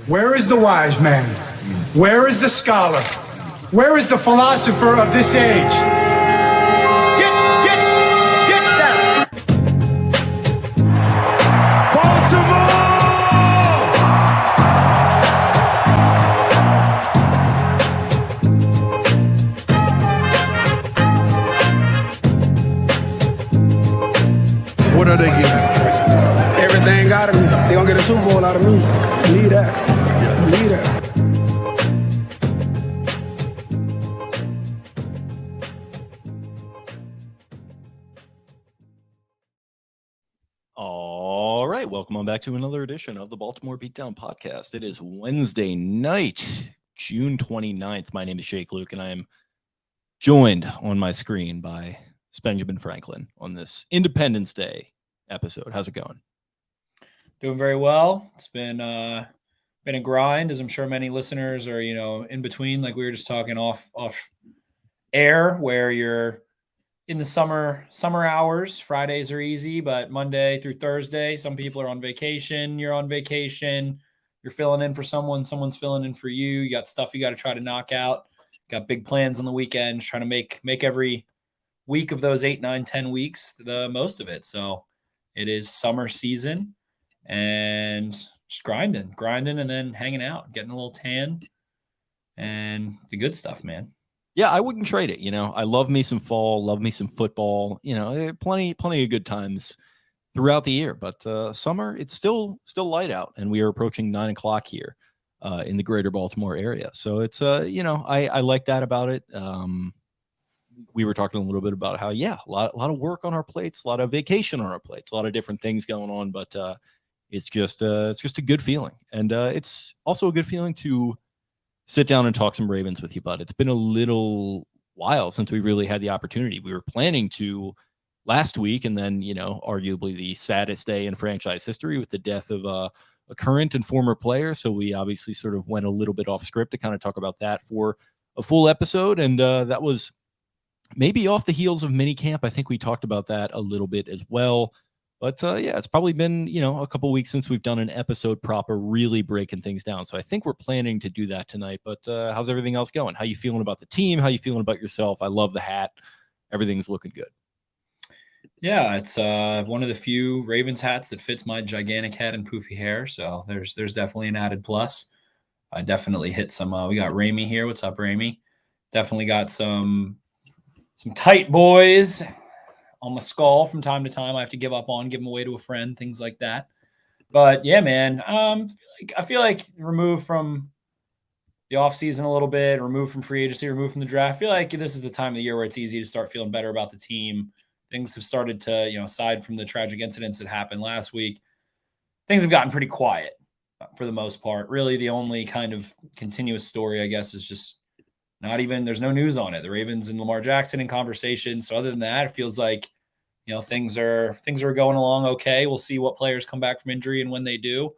Where is the wise man? Where is the scholar? Where is the philosopher of this age? Get down! Baltimore! What are they getting? Everything out of me. They gonna get a Super Bowl out of me. Believe that. Believe that. All right, welcome on back to another edition of the Baltimore Beatdown Podcast. It is Wednesday night, June 29th. My name is Shake Luke, and I am joined on my screen by Benjamin Franklin on this Independence Day episode. How's it going? Doing very well. It's been a grind, as I'm sure many listeners are, in between, like we were just talking off air, where you're in the summer hours. Fridays are easy, but Monday through Thursday, some people are on vacation. You're on vacation. You're filling in for someone. Someone's filling in for you. You got stuff you got to try to knock out. Got big plans on the weekends, trying to make every week of those 8, 9, 10 weeks the most of it. So it is summer season and just grinding and then hanging out, getting a little tan and the good stuff, man. Yeah, I wouldn't trade it. I love me some fall, love me some football, plenty of good times throughout the year, but summer, it's still light out, and we are approaching 9:00 here in the greater Baltimore area. So it's, I like that about it. We were talking a little bit about how, a lot of work on our plates, a lot of vacation on our plates, a lot of different things going on, but it's just a good feeling. And it's also a good feeling to sit down and talk some Ravens with you, bud. It's been a little while since we really had the opportunity. We were planning to last week, and then, arguably the saddest day in franchise history with the death of a current and former player. So we obviously sort of went a little bit off script to kind of talk about that for a full episode. And that was maybe off the heels of minicamp. I think we talked about that a little bit as well. But it's probably been, a couple weeks since we've done an episode proper, really breaking things down. So I think we're planning to do that tonight. But how's everything else going? How you feeling about the team? How you feeling about yourself? I love the hat. Everything's looking good. Yeah, it's one of the few Ravens hats that fits my gigantic head and poofy hair. So there's definitely an added plus. I definitely hit some. We got Ramey here. What's up, Ramey? Definitely got some tight boys on my skull from time to time. I have to give them away to a friend, things like that. But yeah, man, I feel like removed from the offseason a little bit, removed from free agency, removed from the draft. I feel like this is the time of the year where it's easy to start feeling better about the team. Things have started to, aside from the tragic incidents that happened last week, things have gotten pretty quiet for the most part. Really, the only kind of continuous story, I guess, is just there's no news on it. The Ravens and Lamar Jackson in conversation. So other than that, it feels like, things are going along okay. We'll see what players come back from injury and when they do.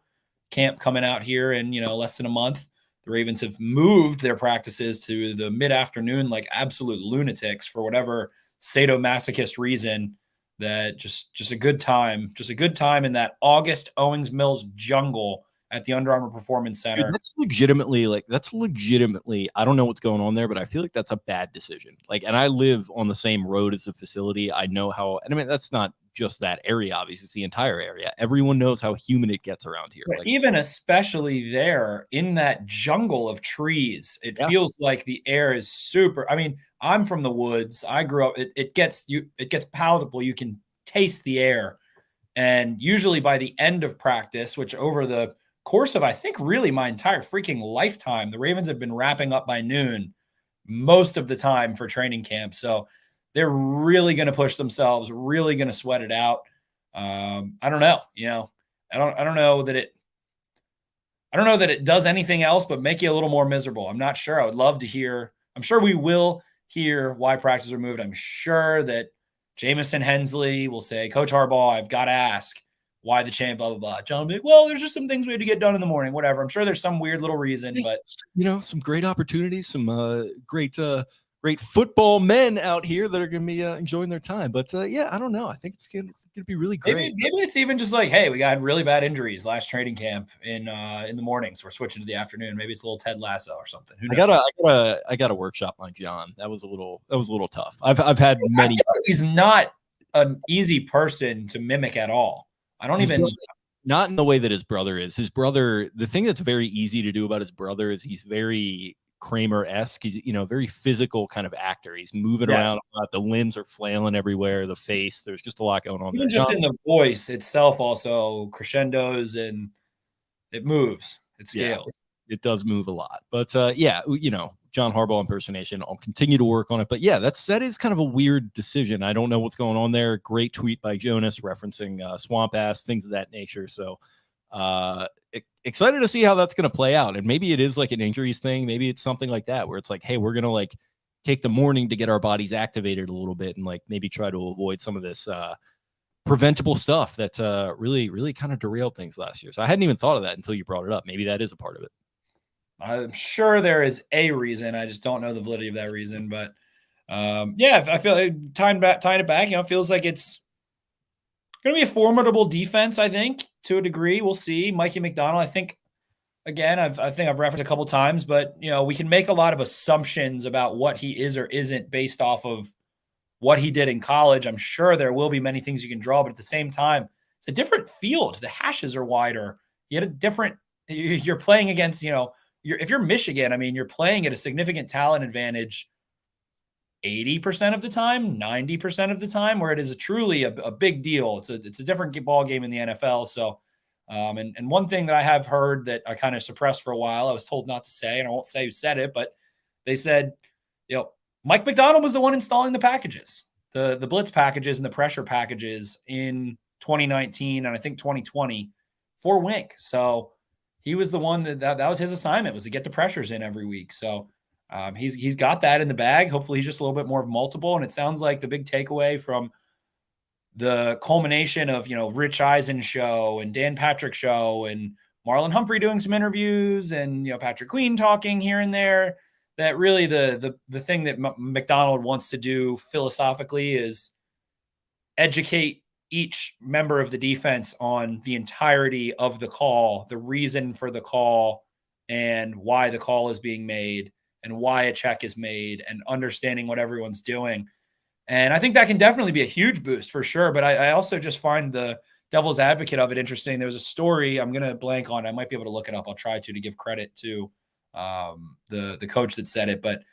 Camp coming out here in, less than a month. The Ravens have moved their practices to the mid-afternoon like absolute lunatics for whatever sadomasochist reason. That just a good time. Just a good time in that August Owings Mills jungle at the Under Armour Performance Center. Dude, that's legitimately, I don't know what's going on there, but I feel like that's a bad decision. And I live on the same road as the facility. I know how, and I mean, that's not just that area, obviously, it's the entire area. Everyone knows how humid it gets around here. Even especially there in that jungle of trees, it feels like the air is super. I mean, I'm from the woods. I grew up, it gets palatable. You can taste the air. And usually by the end of practice, which over the course of, I think, really my entire freaking lifetime, the Ravens have been wrapping up by noon most of the time for training camp. So they're really going to push themselves, really going to sweat it out. I don't know, I don't know that it does anything else but make you a little more miserable. I'm not sure. I would love to hear. I'm sure we will hear why practice are moved. I'm sure that Jamison Hensley will say, Coach Harbaugh, I've got to ask why the change, blah, blah, blah. John will be like, well, there's just some things we had to get done in the morning, whatever. I'm sure there's some weird little reason, but some great opportunities, some great great football men out here that are going to be enjoying their time. But yeah, I don't know. I think it's going to be really great. Maybe it's even just like, hey, we got really bad injuries last training camp in the mornings. We're switching to the afternoon. Maybe it's a little Ted Lasso or something. Who knows? I got to workshop my John. That was a little tough. I've had many. He's not an easy person to mimic at all. I don't even. Not in the way that his brother is. His brother, the thing that's very easy to do about his brother is he's very Kramer-esque. He's, very physical kind of actor. He's moving around a lot. The limbs are flailing everywhere, the face. There's just a lot going on. Even just in the voice itself also crescendos and it moves. It scales. Yeah, it does move a lot. But John Harbaugh impersonation, I'll continue to work on it. But yeah, that is kind of a weird decision. I don't know what's going on there. Great tweet by Jonas referencing swamp ass, things of that nature. So excited to see how that's going to play out. And maybe it is like an injuries thing. Maybe it's something like that where it's like, hey, we're going to like take the morning to get our bodies activated a little bit and like maybe try to avoid some of this preventable stuff that really, really kind of derailed things last year. So I hadn't even thought of that until you brought it up. Maybe that is a part of it. I'm sure there is a reason. I just don't know the validity of that reason. But I feel like tying it back, it feels like it's going to be a formidable defense, I think, to a degree. We'll see. Mikey McDonald, I think, again, I think I've referenced a couple times, but, we can make a lot of assumptions about what he is or isn't based off of what he did in college. I'm sure there will be many things you can draw, but at the same time, it's a different field. The hashes are wider. You're playing against, if you're Michigan, you're playing at a significant talent advantage 80% of the time, 90% of the time, where it is truly a big deal. It's a different ball game in the NFL. So, and one thing that I have heard that I kind of suppressed for a while, I was told not to say, and I won't say who said it, but they said, Mike McDonald was the one installing the packages, the blitz packages and the pressure packages in 2019 and I think 2020 for Wink. So he was the one that was his assignment, was to get the pressures in every week. So he's got that in the bag. Hopefully he's just a little bit more multiple. And it sounds like the big takeaway from the culmination of, Rich Eisen show and Dan Patrick show and Marlon Humphrey doing some interviews and, Patrick Queen talking here and there, that really the thing that McDonald wants to do philosophically is educate each member of the defense on the entirety of the call, the reason for the call, and why the call is being made and why a check is made and understanding what everyone's doing. And I think that can definitely be a huge boost for sure. But I also just find the devil's advocate of it interesting. There was a story, I'm going to blank on it. I might be able to look it up. I'll try to give credit to the coach that said it, but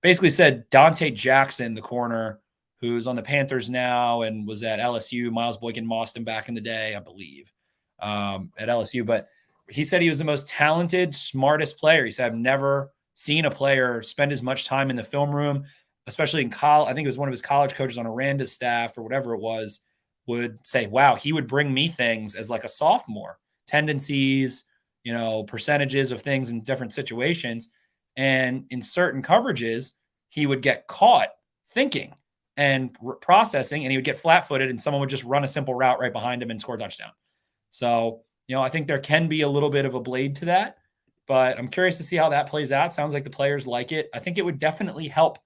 basically said Dante Jackson, the corner, who's on the Panthers now and was at LSU, Miles Boykin Mostyn back in the day, I believe, at LSU. But he said he was the most talented, smartest player. He said, I've never seen a player spend as much time in the film room, especially in college. I think it was one of his college coaches on Aranda's staff or whatever it was, would say, wow, he would bring me things as like a sophomore, tendencies, percentages of things in different situations. And in certain coverages, he would get caught thinking and processing, and he would get flat-footed and someone would just run a simple route right behind him and score a touchdown. So, I think there can be a little bit of a blade to that, but I'm curious to see how that plays out. Sounds like the players like it. I think it would definitely help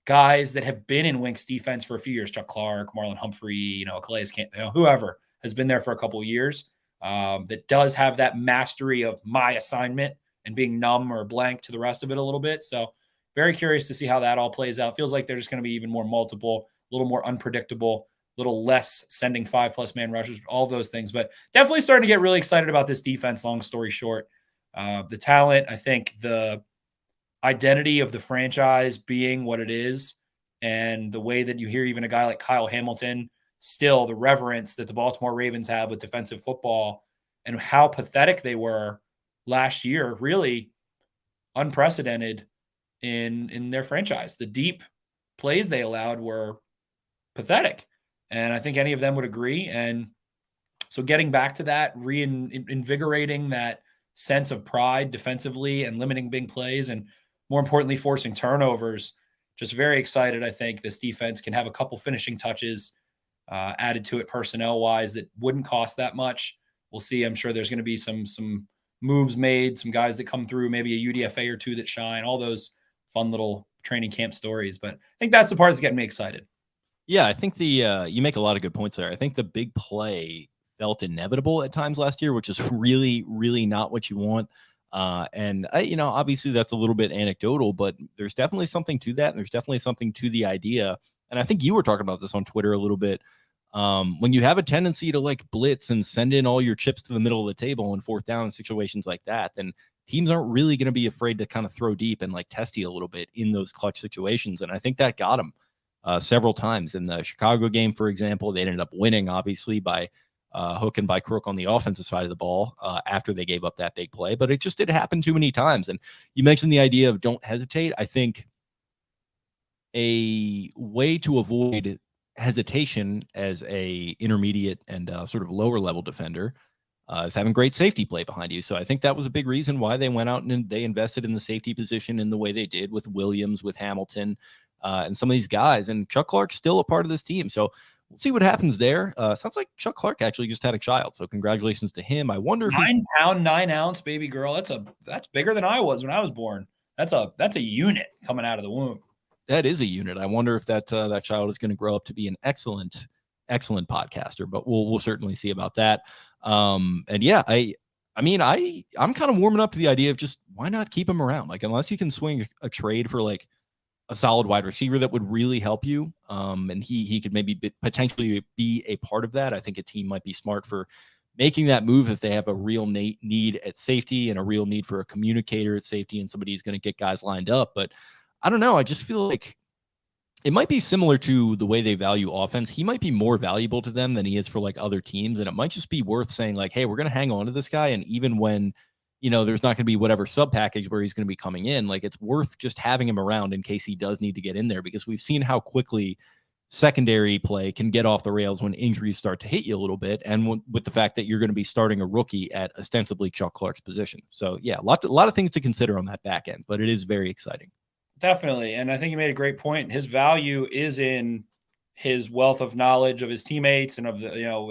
guys that have been in Wink's defense for a few years, Chuck Clark, Marlon Humphrey, Calais Camp, whoever has been there for a couple of years, that does have that mastery of my assignment and being numb or blank to the rest of it a little bit. So very curious to see how that all plays out. Feels like they're just going to be even more multiple, a little more unpredictable, a little less sending 5+ man rushes, all those things, but definitely starting to get really excited about this defense. Long story short, the talent, I think the identity of the franchise being what it is, and the way that you hear even a guy like Kyle Hamilton, still the reverence that the Baltimore Ravens have with defensive football and how pathetic they were last year, really unprecedented in their franchise. The deep plays they allowed were pathetic. And I think any of them would agree. And so getting back to that, reinvigorating that sense of pride defensively and limiting big plays, and more importantly, forcing turnovers, just very excited. I think this defense can have a couple finishing touches added to it personnel-wise that wouldn't cost that much. We'll see. I'm sure there's going to be some moves made, some guys that come through, maybe a UDFA or two that shine, all those fun little training camp stories. But I think that's the part that's getting me excited. Yeah, I think you make a lot of good points there. I think the big play felt inevitable at times last year, which is really, really not what you want. And obviously that's a little bit anecdotal, but there's definitely something to that. And there's definitely something to the idea. And I think you were talking about this on Twitter a little bit. When you have a tendency to like blitz and send in all your chips to the middle of the table in fourth down in situations like that, then teams aren't really going to be afraid to kind of throw deep and like test you a little bit in those clutch situations. And I think that got them several times in the Chicago game, for example. They ended up winning, obviously, by hook and by crook on the offensive side of the ball after they gave up that big play. But it just did happen too many times. And you mentioned the idea of don't hesitate. I think a way to avoid hesitation as a intermediate and sort of lower level defender is having great safety play behind you. So I think that was a big reason why they went out and they invested in the safety position in the way they did with Williams, with Hamilton, and some of these guys. And Chuck Clark's still a part of this team. So we'll see what happens there. Sounds like Chuck Clark actually just had a child. So congratulations to him. I wonder if 9 pound, 9 ounce baby girl. That's bigger than I was when I was born. That's a unit coming out of the womb. That is a unit. I wonder if that child is going to grow up to be an excellent podcaster, but we'll certainly see about that. And yeah, I'm kind of warming up to the idea of just why not keep him around? Like, unless you can swing a trade for like a solid wide receiver that would really help you. And he could maybe potentially be a part of that. I think a team might be smart for making that move if they have a real need at safety and a real need for a communicator at safety and somebody who's going to get guys lined up. But I don't know. I just feel like it might be similar to the way they value offense. He might be more valuable to them than he is for like other teams. And it might just be worth saying like, hey, we're going to hang on to this guy. And even when, there's not going to be whatever sub package where he's going to be coming in, like it's worth just having him around in case he does need to get in there, because we've seen how quickly secondary play can get off the rails when injuries start to hit you a little bit. And with the fact that you're going to be starting a rookie at ostensibly Chuck Clark's position. So yeah, a lot of things to consider on that back end, but it is very exciting. Definitely. And I think you made a great point. His value is in his wealth of knowledge of his teammates and of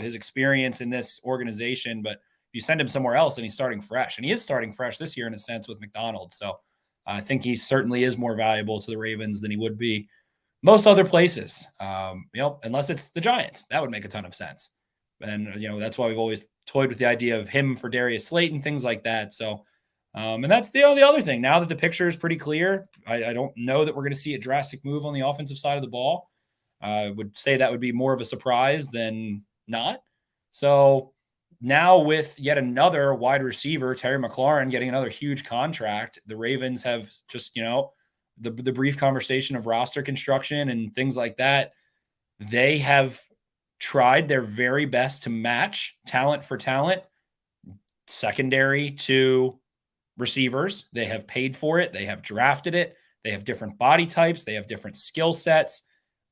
his experience in this organization. But you send him somewhere else and he's starting fresh, and he is starting fresh this year in a sense with McDonald. So I think he certainly is more valuable to the Ravens than he would be most other places. Unless it's the Giants, that would make a ton of sense. And, that's why we've always toyed with the idea of him for Darius Slayton and things like that. So, and that's the other thing. Now that the picture is pretty clear, I don't know that we're going to see a drastic move on the offensive side of the ball. I would say that would be more of a surprise than not. So now with yet another wide receiver, Terry McLaurin, getting another huge contract, the Ravens have just, the brief conversation of roster construction and things like that. They have tried their very best to match talent for talent, secondary to receivers. They have paid for it. They have drafted it. They have different body types. They have different skill sets.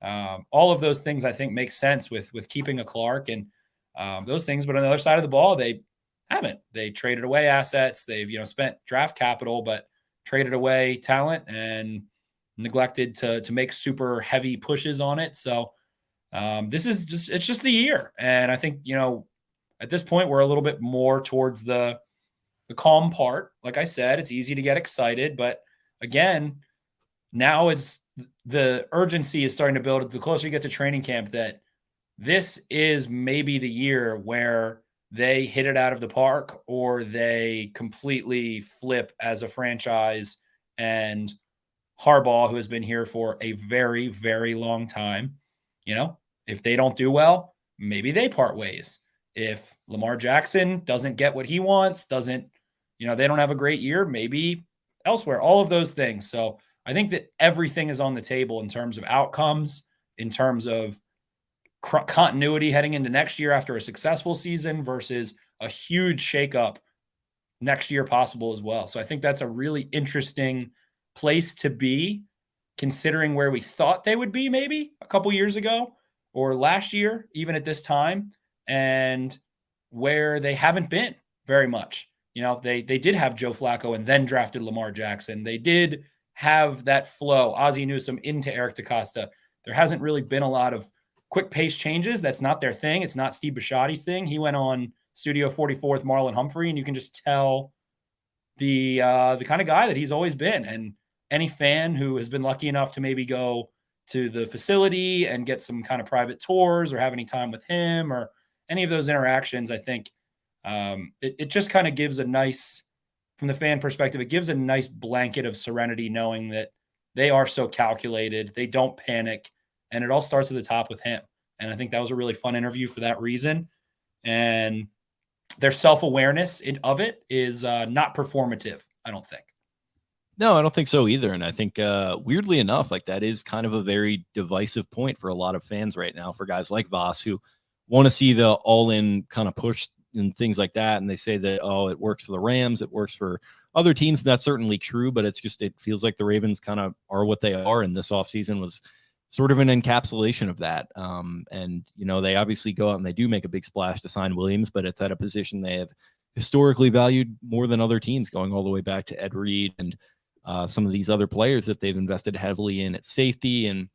All of those things I think make sense with keeping a Clark and those things. But on the other side of the ball, they haven't. They traded away assets. They've spent draft capital, but traded away talent and neglected to make super heavy pushes on it. So this is just the year. And I think, at this point, we're a little bit more towards the calm part. Like I said, it's easy to get excited, but again, now it's the urgency is starting to build the closer you get to training camp, that this is maybe the year where they hit it out of the park or they completely flip as a franchise. And Harbaugh, who has been here for a very, very long time, if they don't do well, maybe they part ways. If Lamar Jackson doesn't get what he wants, they don't have a great year, maybe elsewhere, all of those things. So I think that everything is on the table in terms of outcomes, in terms of continuity heading into next year after a successful season versus a huge shakeup next year possible as well. So I think that's a really interesting place to be, considering where we thought they would be maybe a couple years ago or last year, even at this time, and where they haven't been very much. They did have Joe Flacco and then drafted Lamar Jackson. They did have that flow, Ozzie Newsome into Eric DeCosta. There hasn't really been a lot of quick pace changes. That's not their thing. It's not Steve Bisciotti's thing. He went on Studio 44 with Marlon Humphrey, and you can just tell the kind of guy that he's always been. And any fan who has been lucky enough to maybe go to the facility and get some kind of private tours or have any time with him or any of those interactions, I think it just kind of gives a nice, from the fan perspective, it gives a nice blanket of serenity knowing that they are so calculated, they don't panic, and it all starts at the top with him. And I think that was a really fun interview for that reason. And their self-awareness of it is not performative, I don't think. No, I don't think so either. And I think weirdly enough, like that is kind of a very divisive point for a lot of fans right now, for guys like Voss who want to see the all-in kind of push and things like that. And they say that, oh, it works for the Rams, it works for other teams. That's certainly true, but it's just, it feels like the Ravens kind of are what they are. And this offseason was sort of an encapsulation of that. And, you know, they obviously go out and they do make a big splash to sign Williams, but it's at a position they have historically valued more than other teams, going all the way back to Ed Reed and some of these other players that they've invested heavily in at safety. And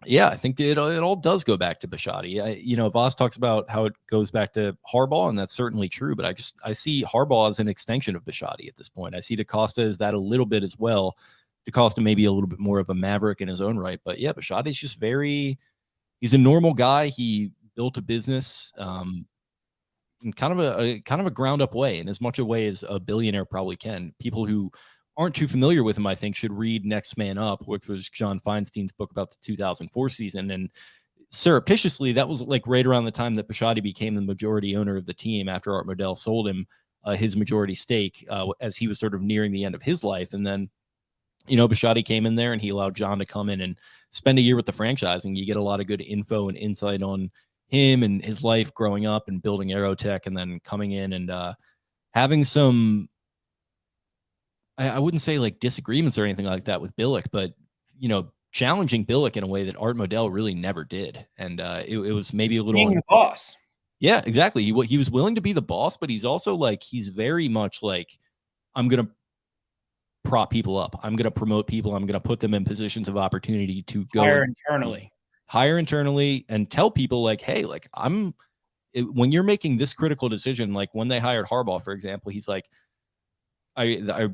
yeah, I think it all does go back to Bisciotti. You know, Voss talks about how it goes back to Harbaugh, and that's certainly true. But I see Harbaugh as an extension of Bisciotti at this point. I see DaCosta as that a little bit as well. DaCosta maybe a little bit more of a maverick in his own right, but yeah, Bisciotti's just he's a normal guy. He built a business in kind of a ground up way, in as much a way as a billionaire probably can. People who aren't too familiar with him, I think, should read Next Man Up, which was John Feinstein's book about the 2004 season. And surreptitiously, that was like right around the time that Bisciotti became the majority owner of the team after Art Modell sold him his majority stake as he was sort of nearing the end of his life. And then, you know, Bisciotti came in there and he allowed John to come in and spend a year with the franchise. And you get a lot of good info and insight on him and his life growing up and building Aerotech, and then coming in and having some, I wouldn't say like disagreements or anything like that with Billick, but, you know, challenging Billick in a way that Art Modell really never did. And it was maybe a little Being the boss. Yeah, exactly. He was willing to be the boss, but he's also like, he's very much like, I'm going to prop people up. I'm going to promote people. I'm going to put them in positions of opportunity to go hire internally and tell people like, hey, like when you're making this critical decision, like when they hired Harbaugh, for example, he's like, I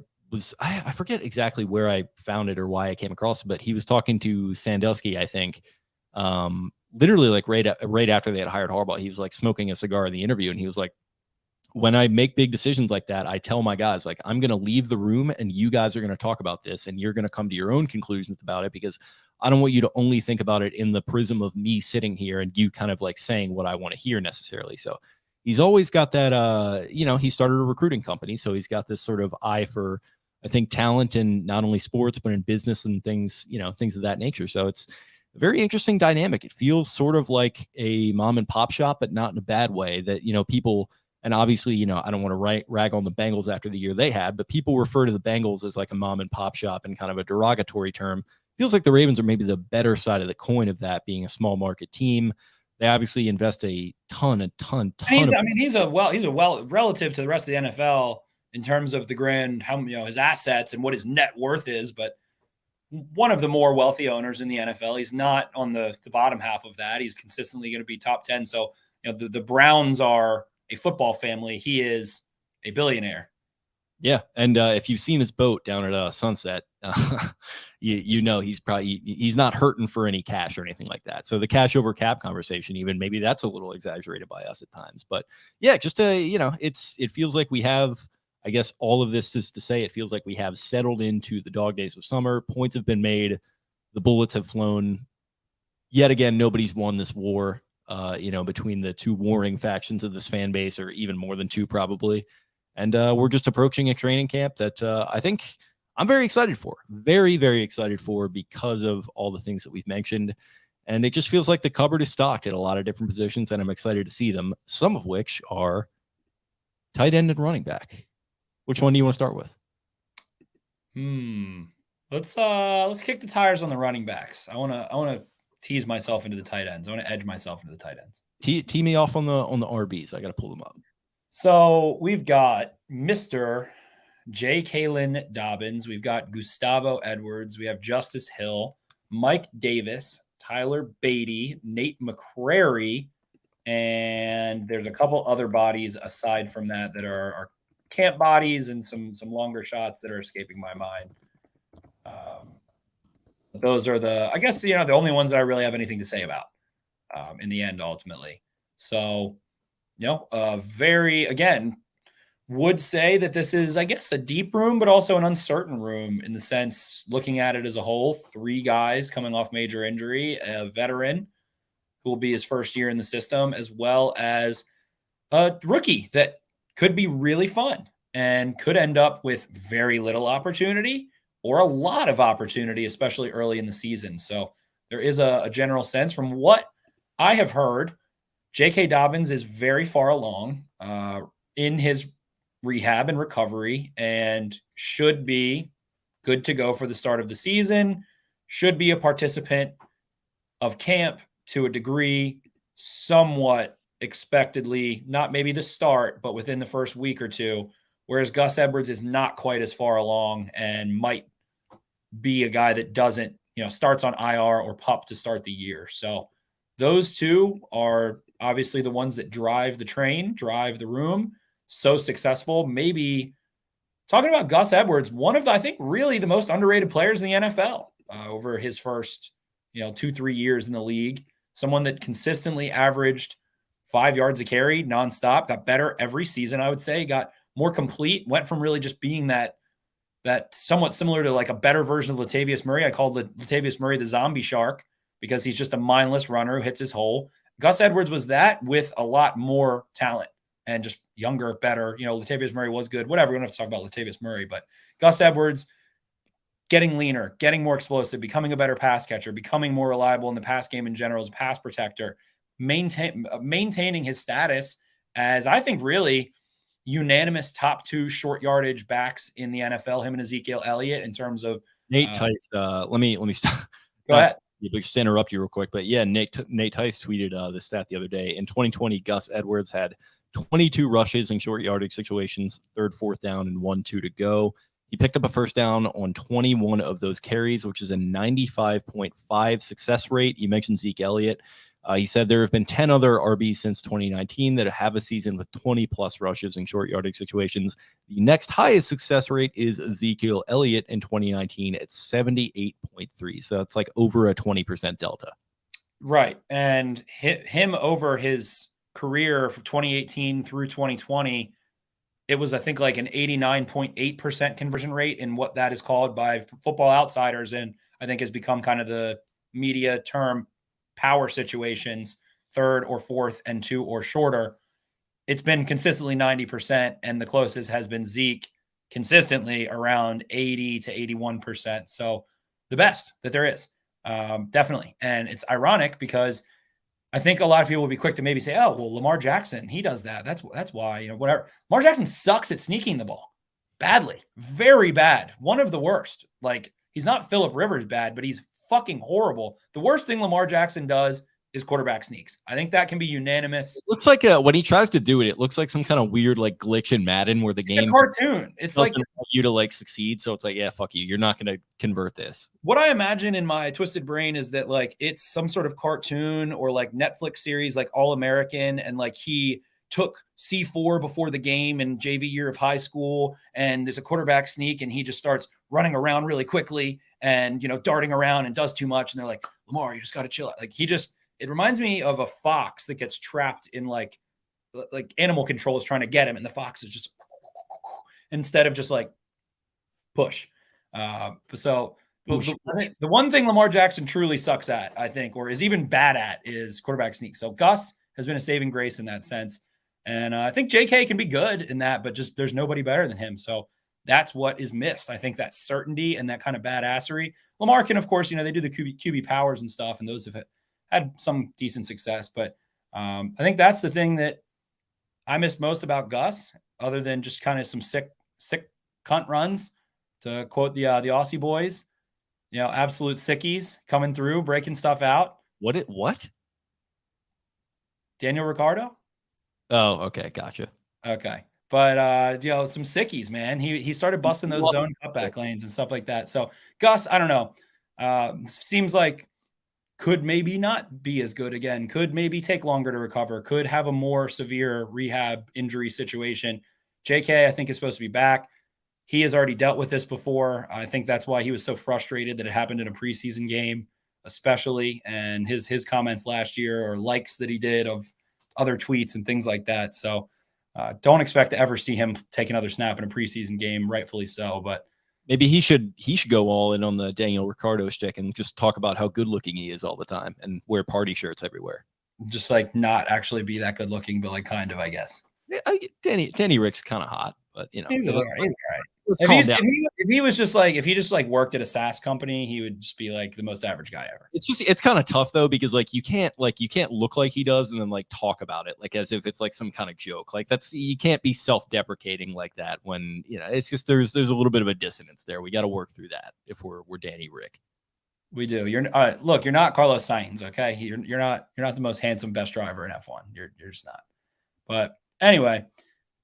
forget exactly where I found it or why I came across it, but he was talking to Sandusky, I think, literally like right after they had hired Harbaugh. He was like smoking a cigar in the interview, and he was like, when I make big decisions like that, I tell my guys, like, I'm going to leave the room and you guys are going to talk about this and you're going to come to your own conclusions about it, because I don't want you to only think about it in the prism of me sitting here and you kind of like saying what I want to hear necessarily. So he's always got that, you know, he started a recruiting company, so he's got this sort of eye for, I think, talent in not only sports, but in business and things, you know, things of that nature. So it's a very interesting dynamic. It feels sort of like a mom and pop shop, but not in a bad way, that, you know, people, and obviously, you know, I don't want to rag on the Bengals after the year they had, but people refer to the Bengals as like a mom and pop shop in kind of a derogatory term. Feels like the Ravens are maybe the better side of the coin of that, being a small market team. They obviously invest a ton. He's a well relative to the rest of the NFL in terms of the grand, how, you know, his assets and what his net worth is, but one of the more wealthy owners in the NFL. He's not on the bottom half of that. He's consistently going to be top 10. So, you know, the Browns are a football family. He is a billionaire. Yeah. And if you've seen his boat down at Sunset, you know, he's not hurting for any cash or anything like that. So the cash over cap conversation, even maybe that's a little exaggerated by us at times. But yeah, just you know, it feels like we have, I guess all of this is to say, it feels like we have settled into the dog days of summer. Points have been made. The bullets have flown. Yet again, nobody's won this war, you know, between the two warring factions of this fan base, or even more than two probably. And we're just approaching a training camp that I think I'm very excited for. Very, very excited for, because of all the things that we've mentioned. And it just feels like the cupboard is stocked at a lot of different positions, and I'm excited to see them, some of which are tight end and running back. Which one do you want to start with? Let's kick the tires on the running backs. I want to tease myself into the tight ends. I want to edge myself into the tight ends. Tee me off on the RBs. I got to pull them up. So we've got Mr. J. Kalen Dobbins. We've got Gustavo Edwards. We have Justice Hill, Mike Davis, Tyler Beatty, Nate McCrary, and there's a couple other bodies aside from that are camp bodies and some longer shots that are escaping my mind. those are I guess, the only ones that I really have anything to say about in the end, ultimately. So, again, would say that this is, I guess, a deep room, but also an uncertain room in the sense, looking at it as a whole, 3 guys coming off major injury, a veteran who will be his first year in the system, as well as a rookie that could be really fun and could end up with very little opportunity or a lot of opportunity, especially early in the season. So there is a general sense from what I have heard. J.K. Dobbins is very far along in his rehab and recovery and should be good to go for the start of the season, should be a participant of camp to a degree, somewhat expectedly, not maybe the start, but within the first week or two, whereas Gus Edwards is not quite as far along and might be a guy that doesn't, starts on IR or PUP to start the year. So those two are obviously the ones that drive the train, drive the room. So successful. Maybe talking about Gus Edwards, one of the, I think, really the most underrated players in the NFL over his first, 2-3 years in the league. Someone that consistently averaged 5 yards a carry nonstop, got better every season, I would say, got more complete, went from really just being that somewhat similar to like a better version of Latavius Murray. I called Latavius Murray the zombie shark because he's just a mindless runner who hits his hole. Gus Edwards was that with a lot more talent and just younger, better. Latavius Murray was good. Whatever, we don't have to talk about Latavius Murray, but Gus Edwards getting leaner, getting more explosive, becoming a better pass catcher, becoming more reliable in the pass game in general as a pass protector, maintaining his status as, I think, really unanimous top 2 short yardage backs in the NFL, him and Ezekiel Elliott, in terms of Nate Tice. Let me stop. Go ahead. Just interrupt you real quick, but yeah, Nate Tice tweeted the stat the other day. In 2020, Gus Edwards had 22 rushes in short yardage situations, 3rd, 4th down, and 1-2 to go. He picked up a first down on 21 of those carries, which is a 95.5 success rate. You mentioned Zeke Elliott. He said there have been 10 other RBs since 2019 that have a season with 20-plus rushes in short yardage situations. The next highest success rate is Ezekiel Elliott in 2019 at 78.3. So it's like over a 20% delta. Right. And him over his career from 2018 through 2020, it was, I think, like an 89.8% conversion rate in what that is called by Football Outsiders. And I think has become kind of the media term power situations, 3rd or 4th and 2 or shorter. It's been consistently 90%, and the closest has been Zeke, consistently around 80 to 81%. So the best that there is, definitely. And it's ironic because I think a lot of people would be quick to maybe say, oh, well, Lamar Jackson, he does that. That's why, whatever. Lamar Jackson sucks at sneaking the ball badly, very bad. One of the worst. Like, he's not Phillip Rivers bad, but he's fucking horrible. The worst thing Lamar Jackson does is quarterback sneaks. I think that can be unanimous. It looks like when he tries to do it, it looks like some kind of weird like glitch in Madden where the game a cartoon. It's like you to like succeed. So it's like, yeah, fuck you. You're not going to convert this. What I imagine in my twisted brain is that like it's some sort of cartoon or like Netflix series, like All American, and like he took C4 before the game in JV year of high school, and there's a quarterback sneak, and he just starts running around really quickly and darting around and does too much, and they're like, Lamar, you just got to chill out. Like it reminds me of a fox that gets trapped in like animal control is trying to get him, and the fox is just instead of just like push. So the one thing Lamar Jackson truly sucks at, I think, or is even bad at, is quarterback sneak. So Gus has been a saving grace in that sense. And I think JK can be good in that, but just there's nobody better than him. So that's what is missed. I think that certainty and that kind of badassery. Lamar can, of course, they do the QB powers and stuff, and those have had some decent success. But I think that's the thing that I missed most about Gus, other than just kind of some sick cunt runs, to quote the Aussie boys. Absolute sickies coming through, breaking stuff out. What? Daniel Ricciardo? Oh, okay. Gotcha. Okay. But, some sickies, man. He started busting those zone cutback lanes and stuff like that. So Gus, I don't know. Seems like could maybe not be as good again, could maybe take longer to recover, could have a more severe rehab injury situation. JK, I think, is supposed to be back. he has already dealt with this before. I think that's why he was so frustrated that it happened in a preseason game, especially, and his comments last year, or likes that he did of other tweets and things like that. So don't expect to ever see him take another snap in a preseason game, rightfully so. But maybe he should go all in on the Daniel Ricciardo stick and just talk about how good looking he is all the time and wear party shirts everywhere. Just like not actually be that good looking, but like kind of, I guess. Yeah, Danny Rick's kind of hot, but you know, He's all right. Let's calm down. If he was just like, if he just like worked at a SaaS company, he would just be like the most average guy ever. It's kind of tough though, because like you can't look like he does and then like talk about it like as if it's like some kind of joke. Like you can't be self-deprecating like that when, you know, it's just there's a little bit of a dissonance there. We got to work through that if we're Danny Rick. We do. You're look, you're not Carlos Sainz, okay? You're not the most handsome best driver in F1. You're just not. But anyway,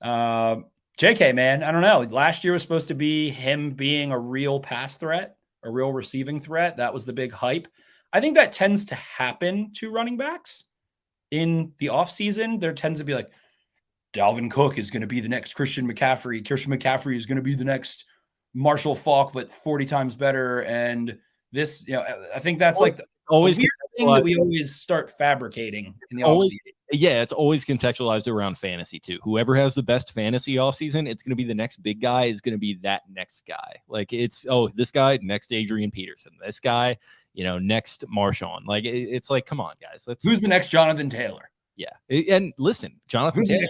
JK, man, I don't know. Last year was supposed to be him being a real pass threat, a real receiving threat. That was the big hype. I think that tends to happen to running backs in the offseason. There tends to be like, Dalvin Cook is going to be the next Christian McCaffrey. Christian McCaffrey is going to be the next Marshall Faulk, but 40 times better. And this, you know, I think that's like always the weird thing that we always start fabricating in the offseason. Yeah, it's always contextualized around fantasy too. Whoever has the best fantasy offseason, it's going to be the next big guy is going to be that next guy. Like it's, this guy, next Adrian Peterson. This guy, you know, next Marshawn. Like it's like, come on, guys. Who's the next Jonathan Taylor? Yeah. And listen, Jonathan Taylor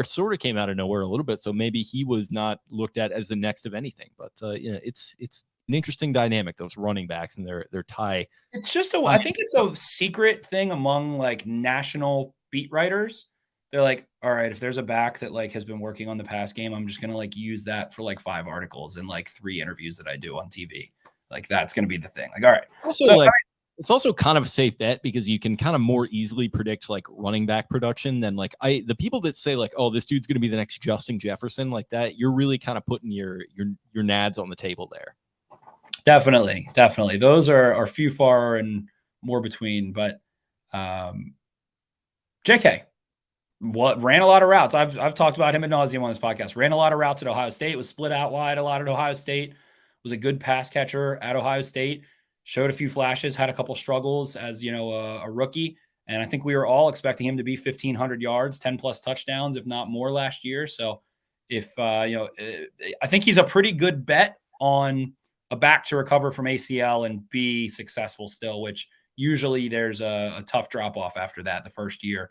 sort of came out of nowhere a little bit. So maybe he was not looked at as the next of anything. But, you know, it's an interesting dynamic, those running backs and their tie. It's just I think it's a secret thing among like national beat writers. They're like, all right, if there's a back that like has been working on the pass game, I'm just going to like use that for like 5 articles and like 3 interviews that I do on TV. Like that's going to be the thing. Like, all right. It's also kind of a safe bet because you can kind of more easily predict like running back production than like the people that say like, oh, this dude's going to be the next Justin Jefferson like that. You're really kind of putting your nads on the table there. Definitely. Those are few, far, and more between. But JK, ran a lot of routes. I've talked about him ad nauseum on this podcast. Ran a lot of routes at Ohio State. Was split out wide a lot at Ohio State. Was a good pass catcher at Ohio State. Showed a few flashes. Had a couple struggles as a rookie. And I think we were all expecting him to be 1,500 yards, 10 plus touchdowns, if not more, last year. So if I think he's a pretty good bet on a back to recover from ACL and be successful still, which usually there's a tough drop off after that the first year.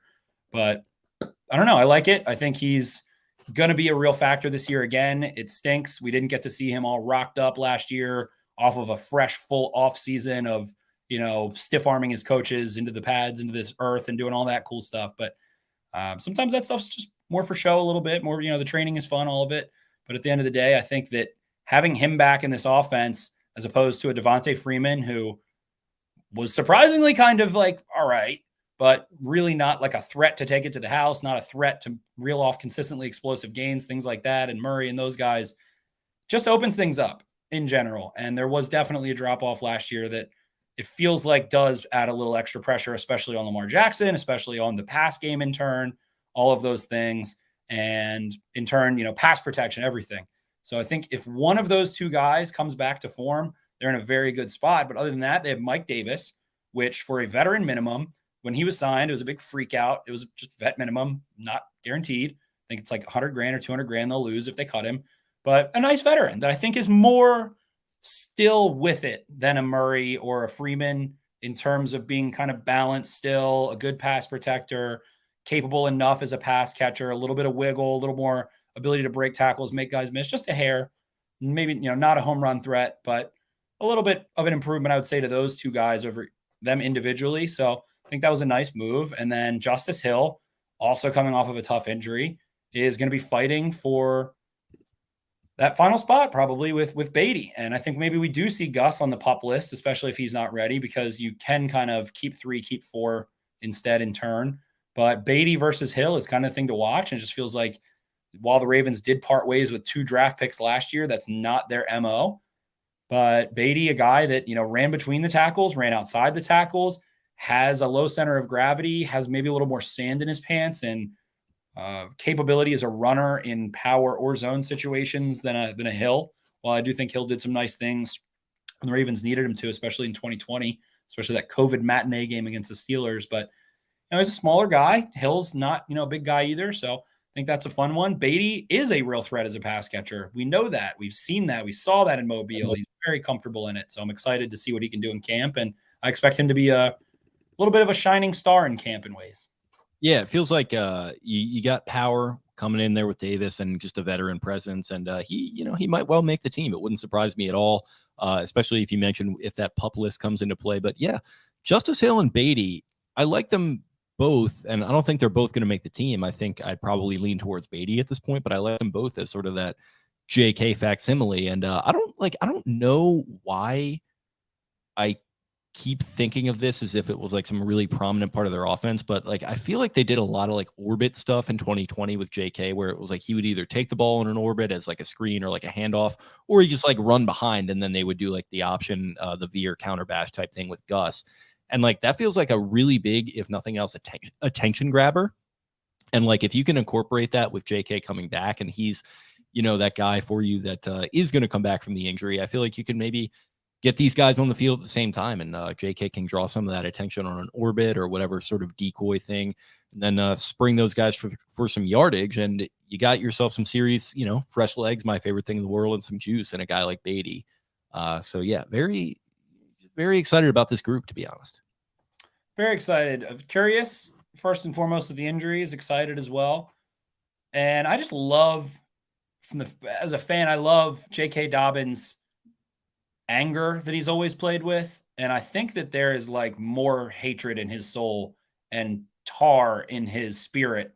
But I don't know. I like it. I think he's going to be a real factor this year again. It stinks. We didn't get to see him all rocked up last year off of a fresh, full off season of, stiff arming his coaches into the pads, into this earth and doing all that cool stuff. But sometimes that stuff's just more for show a little bit more, the training is fun, all of it. But at the end of the day, I think that having him back in this offense, as opposed to a Devontae Freeman, who was surprisingly kind of like, all right, but really not like a threat to take it to the house, not a threat to reel off consistently explosive gains, things like that. And Murray and those guys just opens things up in general. And there was definitely a drop off last year that it feels like does add a little extra pressure, especially on Lamar Jackson, especially on the pass game in turn, all of those things. And in turn, pass protection, everything. So I think if one of those 2 guys comes back to form, they're in a very good spot. But other than that, they have Mike Davis, which for a veteran minimum, when he was signed, it was a big freak out. It was just vet minimum, not guaranteed. I think it's like $100,000 or $200,000 they'll lose if they cut him. But a nice veteran that I think is more still with it than a Murray or a Freeman in terms of being kind of balanced still, a good pass protector, capable enough as a pass catcher, a little bit of wiggle, a little more ability to break tackles, make guys miss, just a hair. Maybe, not a home run threat, but a little bit of an improvement, I would say, to those 2 guys over them individually. So I think that was a nice move. And then Justice Hill, also coming off of a tough injury, is going to be fighting for that final spot probably with Beatty. And I think maybe we do see Gus on the pup list, especially if he's not ready, because you can kind of keep 3, keep 4 instead in turn. But Beatty versus Hill is kind of the thing to watch. And it just feels like while the Ravens did part ways with 2 draft picks last year, that's not their MO. But Beatty, a guy that, ran between the tackles, ran outside the tackles, has a low center of gravity, has maybe a little more sand in his pants, and capability as a runner in power or zone situations than a Hill. While I do think Hill did some nice things when the Ravens needed him to, especially in 2020, especially that COVID matinee game against the Steelers. But he's a smaller guy. Hill's not, a big guy either. So I think that's a fun one. Beatty is a real threat as a pass catcher. We know that. We've seen that. We saw that in Mobile. He's very comfortable in it. So I'm excited to see what he can do in camp. And I expect him to be a little bit of a shining star in camp in ways. Yeah, it feels like you got power coming in there with Davis and just a veteran presence. And he might well make the team. It wouldn't surprise me at all, especially if you mentioned if that pup list comes into play. But yeah, Justice Hill and Beatty, I like them both, and I don't think they're both going to make the team. I think I'd probably lean towards Beatty at this point, but I like them both as sort of that JK facsimile. And I don't know why I keep thinking of this as if it was like some really prominent part of their offense, but like I feel like they did a lot of like orbit stuff in 2020 with JK, where it was like he would either take the ball in an orbit as like a screen or like a handoff, or he just like run behind, and then they would do like the option, the veer counter bash type thing with Gus. And like that feels like a really big, if nothing else, attention grabber. And like if you can incorporate that with JK coming back, and he's, that guy for you that is going to come back from the injury, I feel like you can maybe get these guys on the field at the same time, and JK can draw some of that attention on an orbit or whatever sort of decoy thing, and then spring those guys for some yardage, and you got yourself some serious, fresh legs, my favorite thing in the world, and some juice, and a guy like Beatty. So yeah, very, very excited about this group, to be honest. Very excited. I'm curious, first and foremost, of the injuries, excited as well. And I just love, as a fan, I love J.K. Dobbins' anger that he's always played with. And I think that there is like more hatred in his soul and tar in his spirit.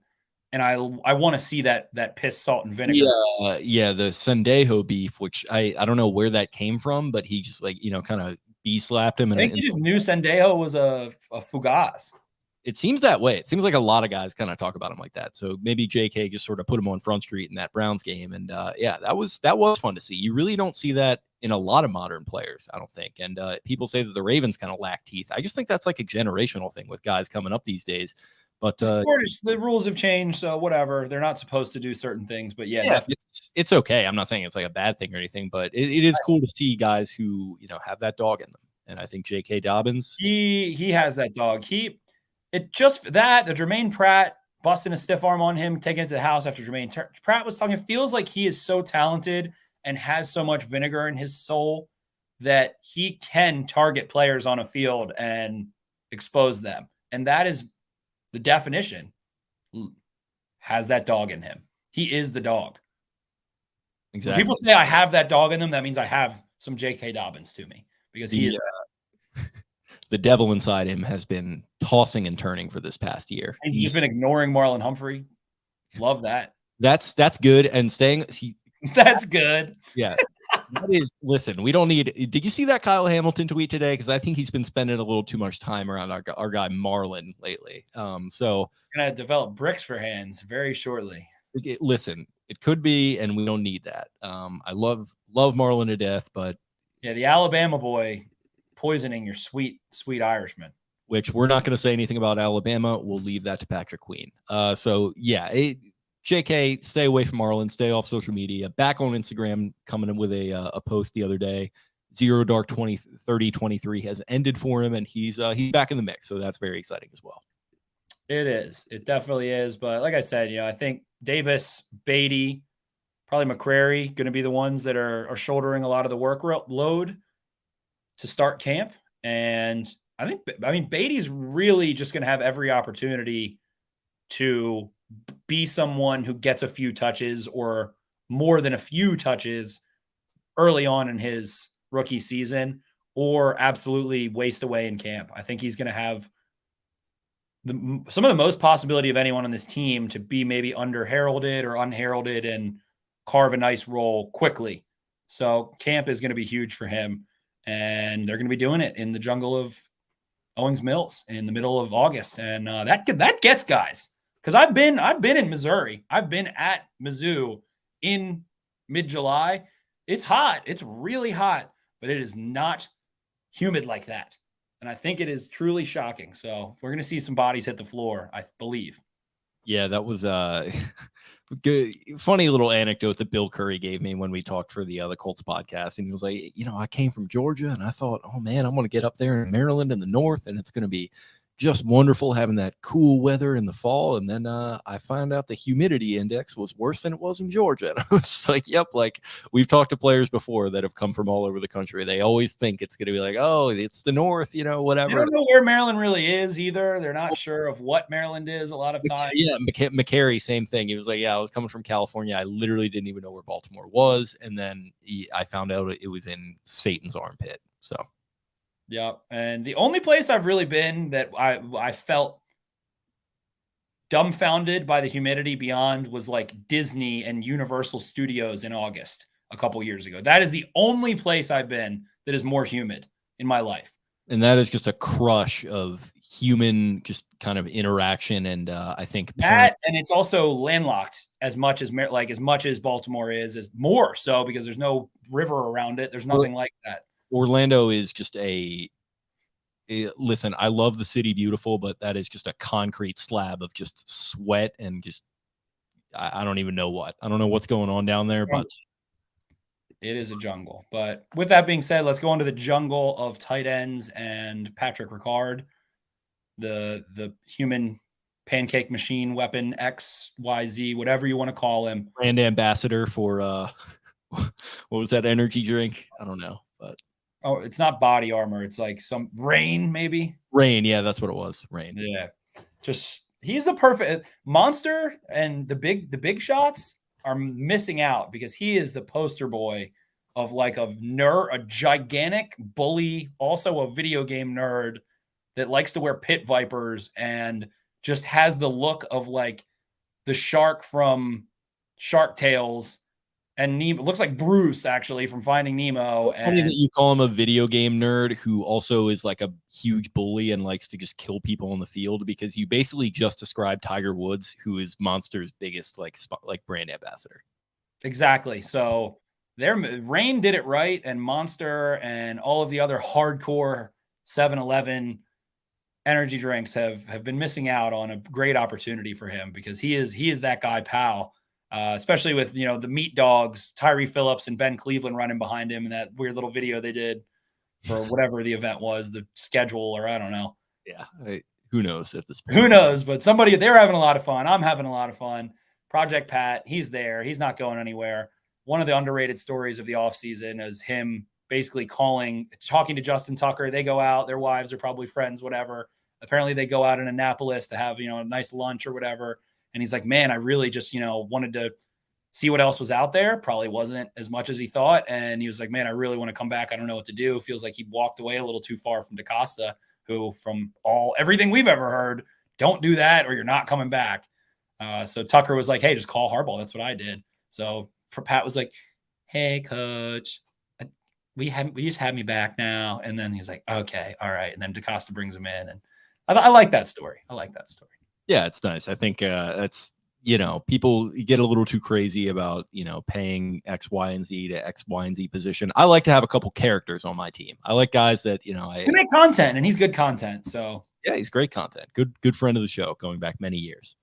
And I want to see that piss, salt, and vinegar. Yeah, the Sendejo beef, which I don't know where that came from, but he just like, kind of slapped him. I think he just knew Sendejo was a fugaz. It seems that way. It seems like a lot of guys kind of talk about him like that. So maybe JK just sort of put him on Front Street in that Browns game. And yeah, that was fun to see. You really don't see that in a lot of modern players, I don't think. And people say that the Ravens kind of lack teeth. I just think that's like a generational thing with guys coming up these days. But the rules have changed, so whatever. They're not supposed to do certain things, but yeah, it's okay. I'm not saying it's like a bad thing or anything, but it is cool to see guys who have that dog in them. And I think J.K. Dobbins, he has that dog. The Jermaine Pratt busting a stiff arm on him, taking it to the house after Jermaine Pratt was talking. It feels like he is so talented and has so much vinegar in his soul that he can target players on a field and expose them. And that is the definition. Has that dog in him. He is the dog. Exactly. When people say I have that dog in them, that means I have some J.K. Dobbins to me, because he is. The devil inside him has been tossing and turning for this past year. He's just been ignoring Marlon Humphrey. Love that. That's good. And staying. That's good. Yeah. Listen, we don't need. Did you see that Kyle Hamilton tweet today? Because I think he's been spending a little too much time around our guy Marlon lately. So gonna develop bricks for hands very shortly. Listen, it could be, and we don't need that. I love Marlon to death, but yeah, the Alabama boy poisoning your sweet Irishman. Which we're not going to say anything about Alabama. We'll leave that to Patrick Queen. So yeah, JK, stay away from Marlon. Stay off social media. Back on Instagram, coming in with a post the other day. Zero Dark 2030-23 has ended for him, and he's back in the mix. So that's very exciting as well. It is. It definitely is. But like I said, I think Davis, Beatty, probably McCrary going to be the ones that are shouldering a lot of the workload to start camp. And I mean, Beatty's really just going to have every opportunity to be someone who gets a few touches or more than a few touches early on in his rookie season, or absolutely waste away in camp. I think he's going to have some of the most possibility of anyone on this team to be maybe under-heralded or unheralded and carve a nice role quickly. So camp is going to be huge for him, and they're going to be doing it in the jungle of Owings Mills in the middle of August. And that gets guys. Because I've been in Missouri. I've been at Mizzou in mid-July. It's hot. It's really hot, but it is not humid like that. And I think it is truly shocking. So we're going to see some bodies hit the floor, I believe. Yeah, that was good. Funny little anecdote that Bill Curry gave me when we talked for the Colts podcast. And he was like, I came from Georgia and I thought, oh man, I'm going to get up there in Maryland in the north and it's going to be just wonderful having that cool weather in the fall. And then I found out the humidity index was worse than it was in Georgia. And I was just like, yep, like we've talked to players before that have come from all over the country. They always think it's going to be like, oh, it's the north, whatever. They don't know where Maryland really is either. They're not sure of what Maryland is a lot of times. Yeah, McCary, same thing. He was like, yeah, I was coming from California. I literally didn't even know where Baltimore was. And then I found out it was in Satan's armpit. So. Yeah, and the only place I've really been that I felt dumbfounded by the humidity beyond was like Disney and Universal Studios in August a couple years ago. That is the only place I've been that is more humid in my life. And that is just a crush of human just kind of interaction. And I think that, and it's also landlocked as much as Baltimore is more so because there's no river around it. There's nothing like that. Orlando is just listen, I love the city beautiful, but that is just a concrete slab of just sweat and just, I don't even know what. I don't know what's going on down there, but it is a jungle. But with that being said, let's go into the jungle of tight ends and Patrick Ricard, the human pancake machine weapon XYZ, whatever you want to call him. Brand ambassador for what was that energy drink? I don't know, but oh, it's not body armor. It's like some Rain, maybe. Rain, yeah, that's what it was. Rain. Yeah, just he's the perfect monster, and the big shots are missing out because he is the poster boy of like a nerd, a gigantic bully, also a video game nerd that likes to wear pit vipers and just has the look of like the shark from Shark Tales. And Nemo looks like Bruce actually from Finding Nemo. It's funny that you call him a video game nerd who also is like a huge bully and likes to just kill people on the field, because you basically just described Tiger Woods, who is Monster's biggest like brand ambassador. Exactly. So Rain did it right, and Monster and all of the other hardcore 7-Eleven energy drinks have been missing out on a great opportunity for him, because he is that guy, pal. Especially with, the meat dogs, Tyree Phillips and Ben Cleveland running behind him in that weird little video they did for whatever the event was, the schedule, or I don't know. Yeah. Who knows at this point? Who knows? But they're having a lot of fun. I'm having a lot of fun. Project Pat, he's there. He's not going anywhere. One of the underrated stories of the offseason is him basically talking to Justin Tucker. They go out. Their wives are probably friends, whatever. Apparently they go out in Annapolis to have, a nice lunch or whatever. And he's like, man, I really just, wanted to see what else was out there. Probably wasn't as much as he thought. And he was like, man, I really want to come back. I don't know what to do. Feels like he walked away a little too far from DaCosta, who from everything we've ever heard, don't do that or you're not coming back. So Tucker was like, hey, just call Harbaugh. That's what I did. So Pat was like, hey, coach, we just have me back now. And then he's like, okay, all right. And then DaCosta brings him in. And I like that story. Yeah, it's nice. I think that's, people get a little too crazy about, paying X, Y, and Z to X, Y, and Z position. I like to have a couple characters on my team. I like guys that, they make content, and he's good content. So yeah, he's great content. Good friend of the show going back many years.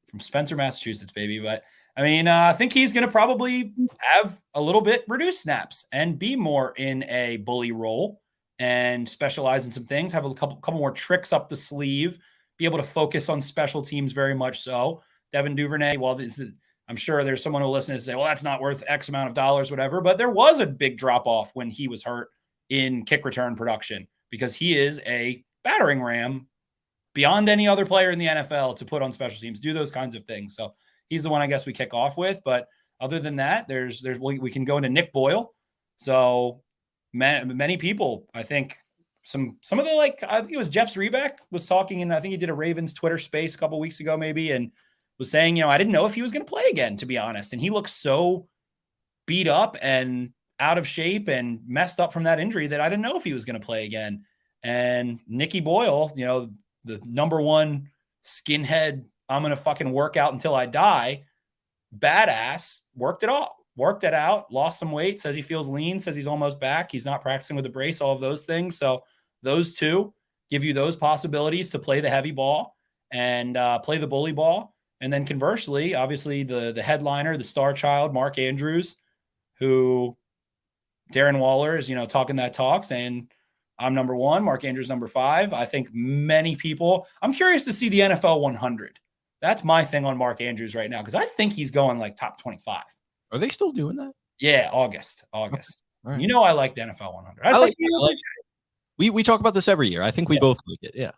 From Spencer, Massachusetts, baby. But I mean, I think he's going to probably have a little bit reduced snaps and be more in a bully role and specialize in some things, have a couple more tricks up the sleeve, be able to focus on special teams very much so. Devin Duvernay, I'm sure there's someone who listens and say, well, that's not worth X amount of dollars, whatever. But there was a big drop off when he was hurt in kick return production, because he is a battering ram beyond any other player in the NFL to put on special teams, do those kinds of things. So he's the one I guess we kick off with. But other than that, we can go into Nick Boyle. So many people, I think, some of the, I think it was Jeff Zrebeck was talking, and I think he did a Ravens Twitter space a couple weeks ago maybe, and was saying, I didn't know if he was going to play again, to be honest. And he looks so beat up and out of shape and messed up from that injury that I didn't know if he was going to play again. And Nicky Boyle, the number one skinhead, I'm going to fucking work out until I die, badass, worked it out, lost some weight, says he feels lean, says he's almost back. He's not practicing with a brace, all of those things. So those two give you those possibilities to play the heavy ball and play the bully ball. And then conversely, obviously the headliner, the star child, Mark Andrews, who Darren Waller is, talking that talk, saying I'm number 1, Mark Andrews number 5. I think many people, I'm curious to see the NFL 100. That's my thing on Mark Andrews right now, because I think he's going like top 25. Are they still doing that? Yeah, August. Okay. Right. I like the NFL 100. I like we talk about this every year. I think we both like it. Yeah.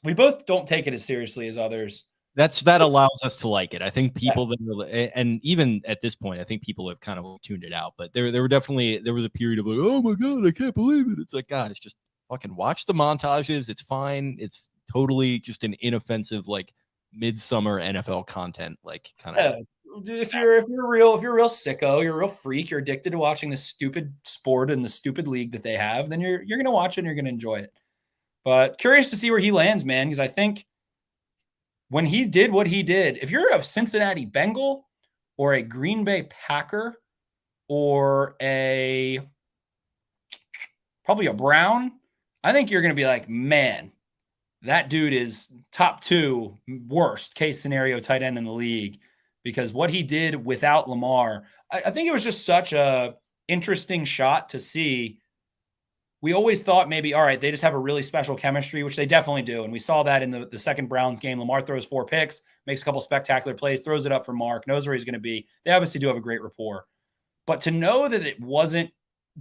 We both don't take it as seriously as others. That allows us to like it. I think people that are, and even at this point, I think people have kind of tuned it out. But there was a period of like, oh my God, I can't believe it. It's like, God, it's just fucking watch the montages. It's fine. It's totally just an inoffensive, like midsummer NFL content, like kind of. If you're a real sicko, you're a real freak, you're addicted to watching this stupid sport and the stupid league that they have, then you're gonna watch it and you're gonna enjoy it. But curious to see where he lands, man, because I think when he did what he did, if you're a Cincinnati Bengal or a Green Bay Packer or probably a Brown, I think you're going to be like, man, that dude is top 2 worst case scenario tight end in the league, because what he did without Lamar, I think it was just such a interesting shot to see. We always thought maybe, all right, they just have a really special chemistry, which they definitely do. And we saw that in the second Browns game. Lamar throws 4 picks, makes a couple spectacular plays, throws it up for Mark, knows where he's going to be. They obviously do have a great rapport. But to know that it wasn't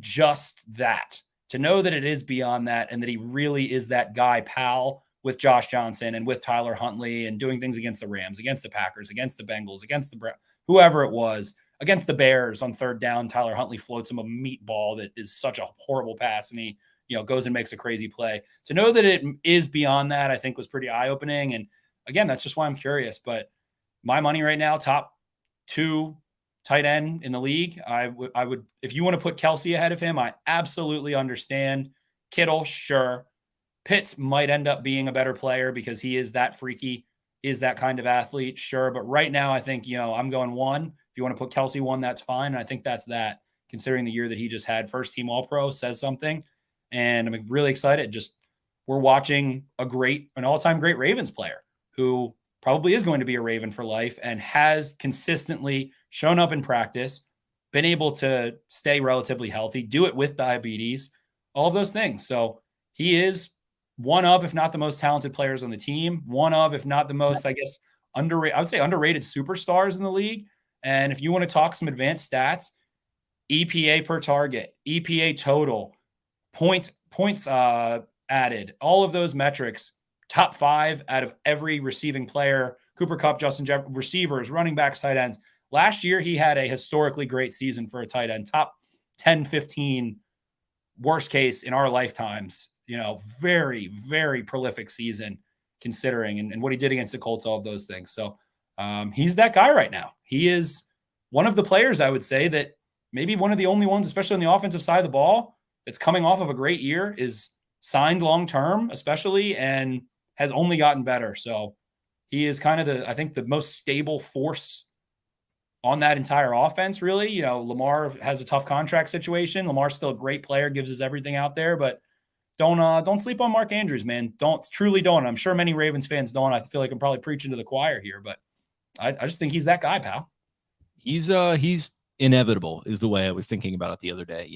just that, to know that it is beyond that, and that he really is that guy, pal, with Josh Johnson and with Tyler Huntley and doing things against the Rams, against the Packers, against the Bengals, against the whoever it was, against the Bears on third down, Tyler Huntley floats him a meatball that is such a horrible pass, and he, goes and makes a crazy play. To know that it is beyond that, I think was pretty eye-opening. And again, that's just why I'm curious. But my money right now, top 2 tight end in the league. I would, if you want to put Kelsey ahead of him, I absolutely understand. Kittle, sure. Pitts might end up being a better player because he is that freaky, is that kind of athlete, sure. But right now, I think, I'm going 1. If you want to put Kelsey 1, that's fine. And I think that's that, considering the year that he just had. First team All-Pro says something. And I'm really excited. Just we're watching an all-time great Ravens player who probably is going to be a Raven for life and has consistently shown up in practice, been able to stay relatively healthy, do it with diabetes, all of those things. So he is one of, if not the most talented players on the team, one of, if not the most, I guess, underrated, I would say underrated superstars in the league. And if you want to talk some advanced stats, EPA per target, EPA total, points added, all of those metrics, top 5 out of every receiving player, Cooper Kupp, Justin Jefferson, receivers, running backs, tight ends. Last year, he had a historically great season for a tight end, top 10, 15, worst case in our lifetimes, very, very prolific season considering, and what he did against the Colts, all of those things. So he's that guy right now. He is one of the players, I would say, that maybe one of the only ones, especially on the offensive side of the ball, that's coming off of a great year, is signed long-term, especially, and has only gotten better. So he is kind of I think the most stable force on that entire offense, really. Lamar has a tough contract situation. Lamar's still a great player, gives us everything out there, but don't sleep on Mark Andrews, man. Truly don't. I'm sure many Ravens fans don't. I feel like I'm probably preaching to the choir here, but I just think he's that guy, pal. He's inevitable is the way I was thinking about it the other day.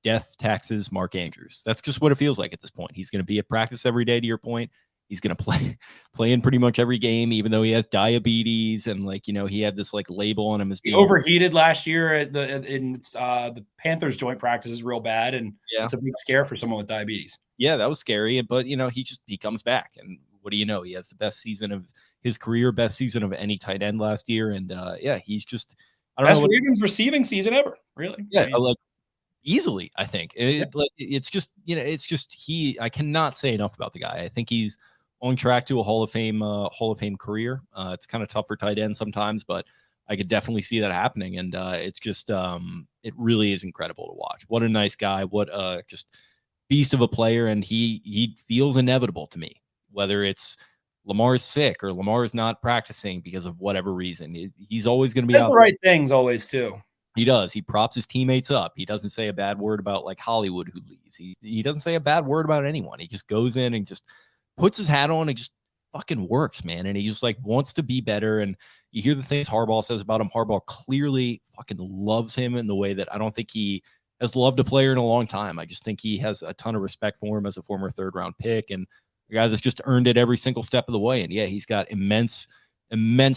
Death, taxes, Mark Andrews. That's just what it feels like at this point. He's going to be at practice every day, to your point. He's going to play in pretty much every game, even though he has diabetes and he had this label on him as being overheated last year at the Panthers joint practice is real bad. And it's a big scare for someone with diabetes. Yeah, that was scary. But, he comes back. And what do you know? He has the best season of his career, best season of any tight end last year. And he's just, I don't know. Best Ravens receiving season ever, really. Yeah, easily, I think. It's just I cannot say enough about the guy. I think he's on track to a Hall of Fame career. It's kind of tough for tight ends sometimes, but I could definitely see that happening. And it's just it really is incredible to watch. What a nice guy. What just beast of a player. And he feels inevitable to me, whether it's Lamar's sick or Lamar's not practicing because of whatever reason. He's always going to be out the right things always too. He does. He props his teammates up. He doesn't say a bad word about Hollywood who leaves. He doesn't say a bad word about anyone. He just goes in and just puts his hat on and just fucking works, man. And he just like wants to be better. And you hear the things Harbaugh says about him. Harbaugh clearly fucking loves him in the way that I don't think he has loved a player in a long time. I just think he has a ton of respect for him as a former 3rd-round pick and a guy that's just earned it every single step of the way. And yeah, he's got immense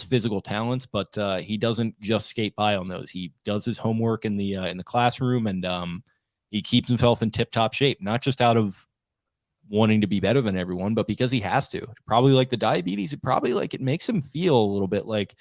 physical talents, but he doesn't just skate by on those. He does his homework in the classroom, and he keeps himself in tip-top shape, not just out of wanting to be better than everyone, but because he has to. Probably like the diabetes, it makes him feel a little bit like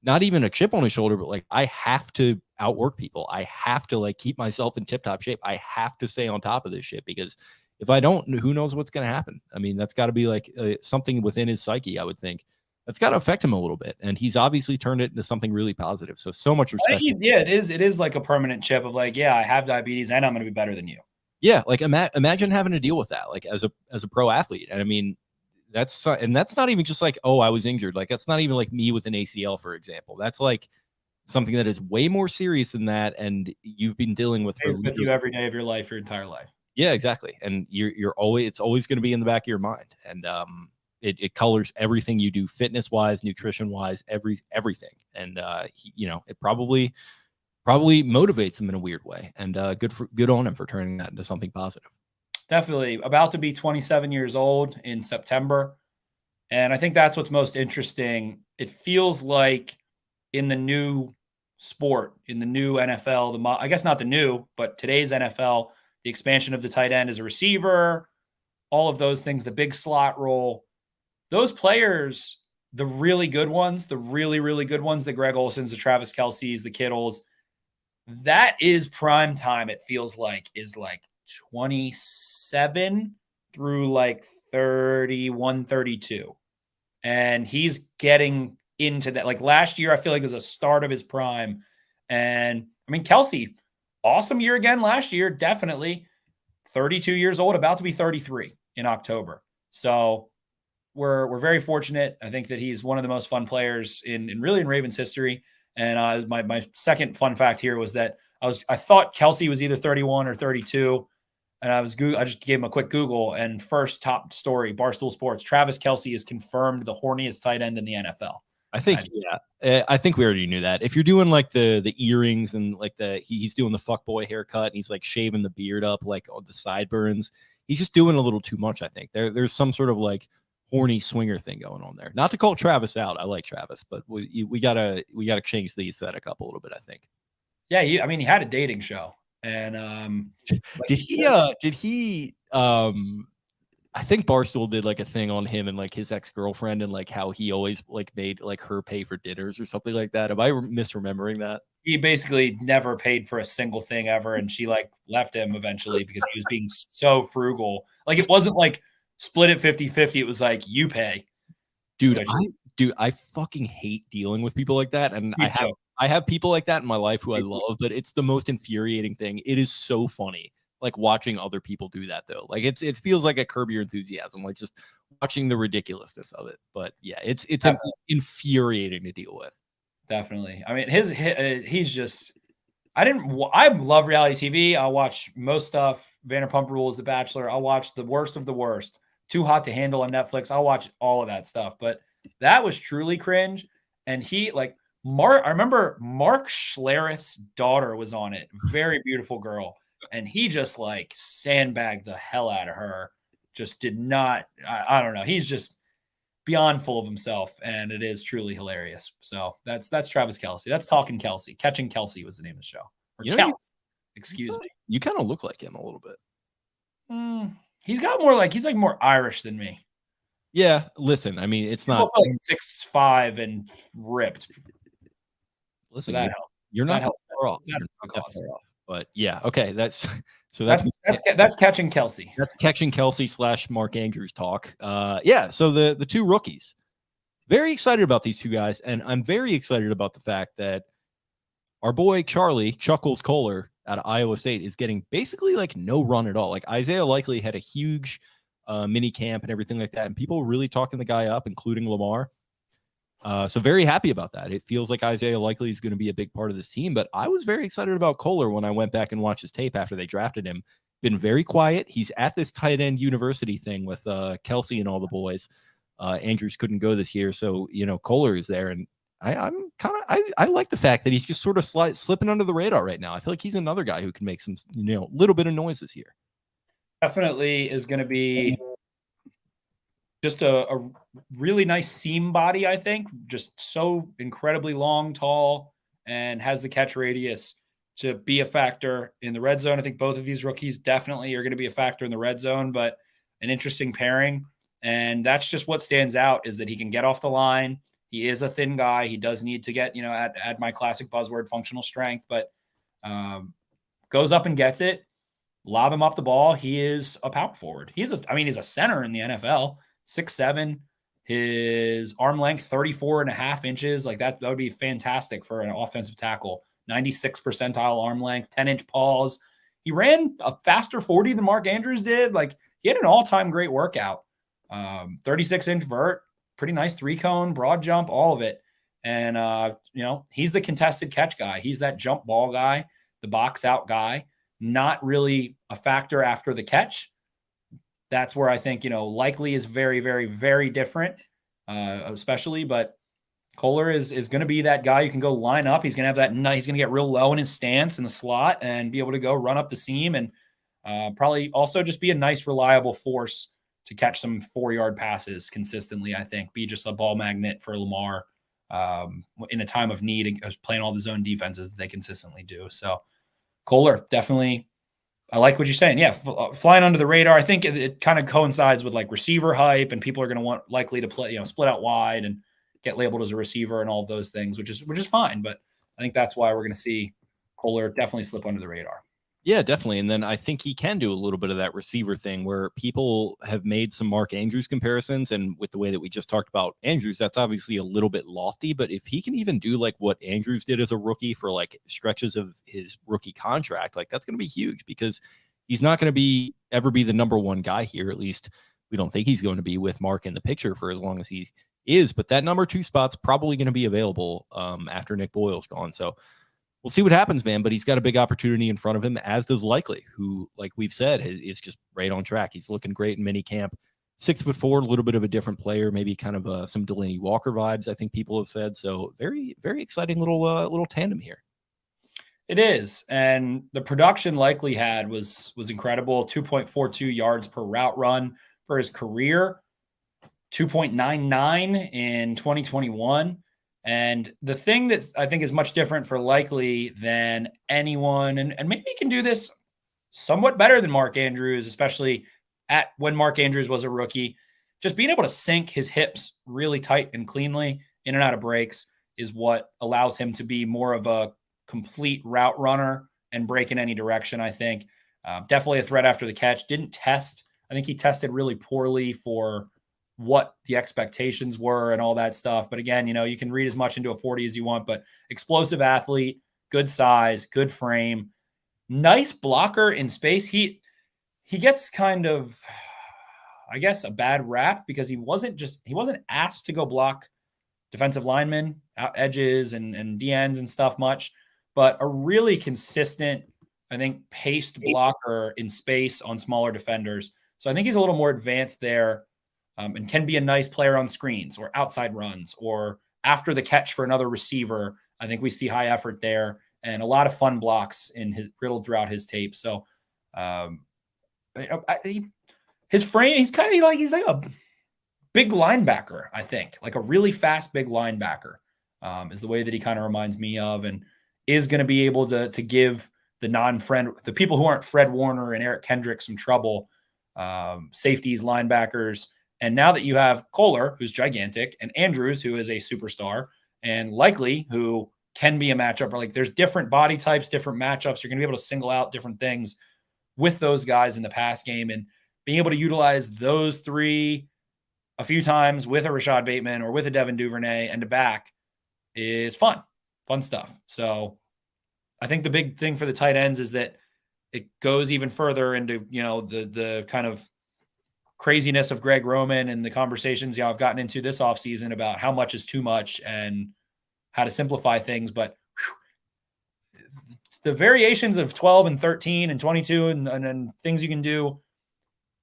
not even a chip on his shoulder, but like I have to outwork people. I have to like keep myself in tip-top shape. I have to stay on top of this shit, because if I don't, who knows what's going to happen? I mean, that's got to be like something within his psyche, I would think. That's got to affect him a little bit. And he's obviously turned it into something really positive. So much respect. Yeah, it is like a permanent chip of like, yeah, I have diabetes and I'm going to be better than you. Yeah, like imagine having to deal with that, like as a pro athlete. And I mean, that's not even just like, oh, I was injured. Like that's not even like me with an ACL, for example. That's like something that is way more serious than that, and you've been dealing with you every day of your life, your entire life. Yeah, exactly. And it's always going to be in the back of your mind, and it colors everything you do, fitness wise, nutrition wise, everything. And it probably motivates him in a weird way, and good on him for turning that into something positive. Definitely. About to be 27 years old in September. And I think that's what's most interesting. It feels like in the new sport, in the new NFL, I guess not the new, but today's NFL, the expansion of the tight end as a receiver, all of those things, the big slot role, those players, the really good ones, the really, really good ones, the Greg Olsons, the Travis Kelce's, the Kittles, that is prime time. It feels like is like 27 through like 31, 32. And he's getting into that. Like last year, I feel like it was a start of his prime. And I mean, Kelce, awesome year again last year, definitely. 32 years old, about to be 33 in October. So we're very fortunate. I think that he's one of the most fun players in Ravens history. And my second fun fact here was that I thought Kelce was either 31 or 32. And I just gave him a quick Google, and first top story, Barstool Sports, Travis Kelce is confirmed the horniest tight end in the NFL. I think we already knew that. If you're doing like the earrings and like he's doing the fuckboy haircut, and he's like shaving the beard up, like the sideburns, he's just doing a little too much. I think there's some sort of like horny swinger thing going on there. Not to call Travis out. I like Travis, but we gotta change the aesthetic up a little bit, I think. Yeah. He had a dating show. And did he I think Barstool did like a thing on him and like his ex-girlfriend, and like how he always like made like her pay for dinners or something like that. Am I misremembering that? He basically never paid for a single thing ever, and she like left him eventually because he was being so frugal. Like it wasn't like split it 50-50. It was like, you pay. Dude, I fucking hate dealing with people like that. And I have people like that in my life who I love, but it's the most infuriating thing. It is so funny, like watching other people do that though. Like it feels like a Curb Your Enthusiasm, like just watching the ridiculousness of it. But yeah, it's infuriating to deal with. Definitely. I mean, he's just. I love reality TV. I'll watch most stuff. Vanderpump Rules, The Bachelor. I'll watch the worst of the worst. Too Hot to Handle on Netflix. I'll watch all of that stuff. But that was truly cringe. And he like. I remember Mark Schlereth's daughter was on it. Very beautiful girl. And he just like sandbagged the hell out of her. Just did not, I don't know. He's just beyond full of himself. And it is truly hilarious. So that's Travis Kelce. That's Talking Kelce. Catching Kelce was the name of the show. Or Kelce. Excuse me. You kind of look like him a little bit. He's got he's like more Irish than me. Yeah. Listen, I mean, he's not like 6'5" and ripped. Listen, you're not far off. But yeah, okay. That's catching Kelce. That's catching Kelce / Mark Andrews talk. Yeah. So the two rookies, very excited about these two guys, and I'm very excited about the fact that our boy Charlie Chuckles Kohler out of Iowa State is getting basically like no run at all. Like Isaiah Likely had a huge mini camp and everything like that, and people were really talking the guy up, including Lamar. So very happy about that. It feels like Isaiah Likely is going to be a big part of this team, but I was very excited about Kohler when I went back and watched his tape after they drafted him. Been very quiet. He's at this tight end university thing with Kelce and all the boys. Andrews couldn't go this year, so Kohler is there, and I like the fact that he's just sort of slipping under the radar right now. I feel like he's another guy who can make some little bit of noise this year. Definitely is going to be just a really nice seam body, I think. Just so incredibly long, tall, and has the catch radius to be a factor in the red zone. I think both of these rookies definitely are going to be a factor in the red zone, but an interesting pairing. And that's just what stands out, is that he can get off the line. He is a thin guy. He does need to get, add my classic buzzword, functional strength, but goes up and gets it. Lob him up the ball. He is a power forward. He's a center in the NFL, 6'7". His arm length, 34 and a half inches. Like that would be fantastic for an offensive tackle. 96 percentile arm length, 10-inch paws. He ran a faster 40 than Mark Andrews did. Like he had an all-time great workout. 36-inch vert, pretty nice 3-cone, broad jump, all of it. And, he's the contested catch guy. He's that jump ball guy, the box out guy, not really a factor after the catch. That's where I think, likely is very, very, very different, especially. But Kohler is going to be that guy you can go line up. He's going to have that nice, he's going to get real low in his stance in the slot and be able to go run up the seam, and probably also just be a nice, reliable force to catch some 4-yard passes consistently. I think be just a ball magnet for Lamar in a time of need, playing all the zone defenses that they consistently do. So Kohler, definitely. I like what you're saying. Yeah, flying under the radar. I think it kind of coincides with like receiver hype, and people are going to likely to play, split out wide and get labeled as a receiver and all of those things, which is fine. But I think that's why we're going to see Kohler definitely slip under the radar. Yeah, definitely. And then I think he can do a little bit of that receiver thing where people have made some Mark Andrews comparisons. And with the way that we just talked about Andrews, that's obviously a little bit lofty. But if he can even do like what Andrews did as a rookie for like stretches of his rookie contract, like that's going to be huge, because he's not going to ever be the number one guy here. At least we don't think he's going to be with Mark in the picture for as long as he is. But that number 2 spot's probably going to be available after Nick Boyle's gone. So we'll see what happens, man. But he's got a big opportunity in front of him, as does Likely, who, like we've said, is just right on track. He's looking great in mini camp. 6'4", a little bit of a different player, maybe kind of some Delaney Walker vibes, I think people have said. So very, very exciting little tandem here. It is. And the production Likely had was incredible. 2.42 yards per route run for his career, 2.99 in 2021. And the thing that I think is much different for Likely than anyone, and maybe he can do this somewhat better than Mark Andrews, especially when Mark Andrews was a rookie, just being able to sink his hips really tight and cleanly in and out of breaks is what allows him to be more of a complete route runner and break in any direction, I think. Definitely a threat after the catch. Didn't test. I think he tested really poorly for what the expectations were and all that stuff. But again, you can read as much into a 40 as you want, but explosive athlete, good size, good frame, nice blocker in space. He gets kind of, I guess, a bad rap because he wasn't asked to go block defensive linemen, out edges and DNs and stuff much, but a really consistent, I think, paced blocker in space on smaller defenders. So I think he's a little more advanced there. And can be a nice player on screens or outside runs or after the catch for another receiver. I think we see high effort there and a lot of fun blocks riddled throughout his tape. So his frame, he's like a big linebacker, I think, like a really fast, big linebacker is the way that he kind of reminds me of, and is going to be able to give the people who aren't Fred Warner and Eric Kendrick some trouble, safeties, linebackers. And now that you have Kohler, who's gigantic, and Andrews, who is a superstar, and Likely, who can be a matchup, or like there's different body types, different matchups. You're going to be able to single out different things with those guys in the pass game, and being able to utilize those three a few times with a Rashad Bateman or with a Devin Duvernay and a back is fun stuff. So I think the big thing for the tight ends is that it goes even further into, the kind of craziness of Greg Roman and the conversations I've gotten into this offseason about how much is too much and how to simplify things. But the variations of 12 and 13 and 22 and things you can do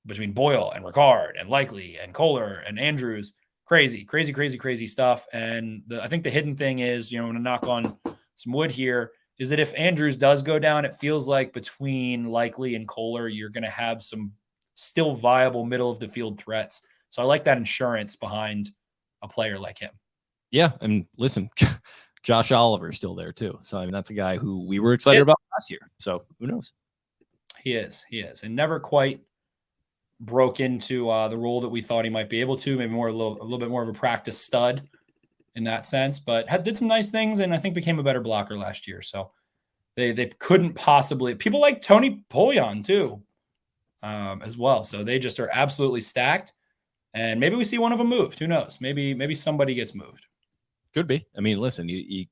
between Boyle and Ricard and Likely and Kohler and Andrews, crazy stuff. And I think the hidden thing is, I'm going to knock on some wood here, is that if Andrews does go down, it feels like between Likely and Kohler, you're going to have some still viable middle of the field threats. So I like that insurance behind a player like him. Yeah. And listen, Josh Oliver's still there too. So, I mean, that's a guy who we were excited about last year. So who knows? He is. And never quite broke into the role that we thought he might be able to, maybe a little bit more of a practice stud in that sense, but did some nice things. And I think became a better blocker last year. So they couldn't possibly, people like Tony Polian too, as well. So they just are absolutely stacked. And maybe we see one of them moved. Who knows? Maybe somebody gets moved. Could be. I mean, listen, you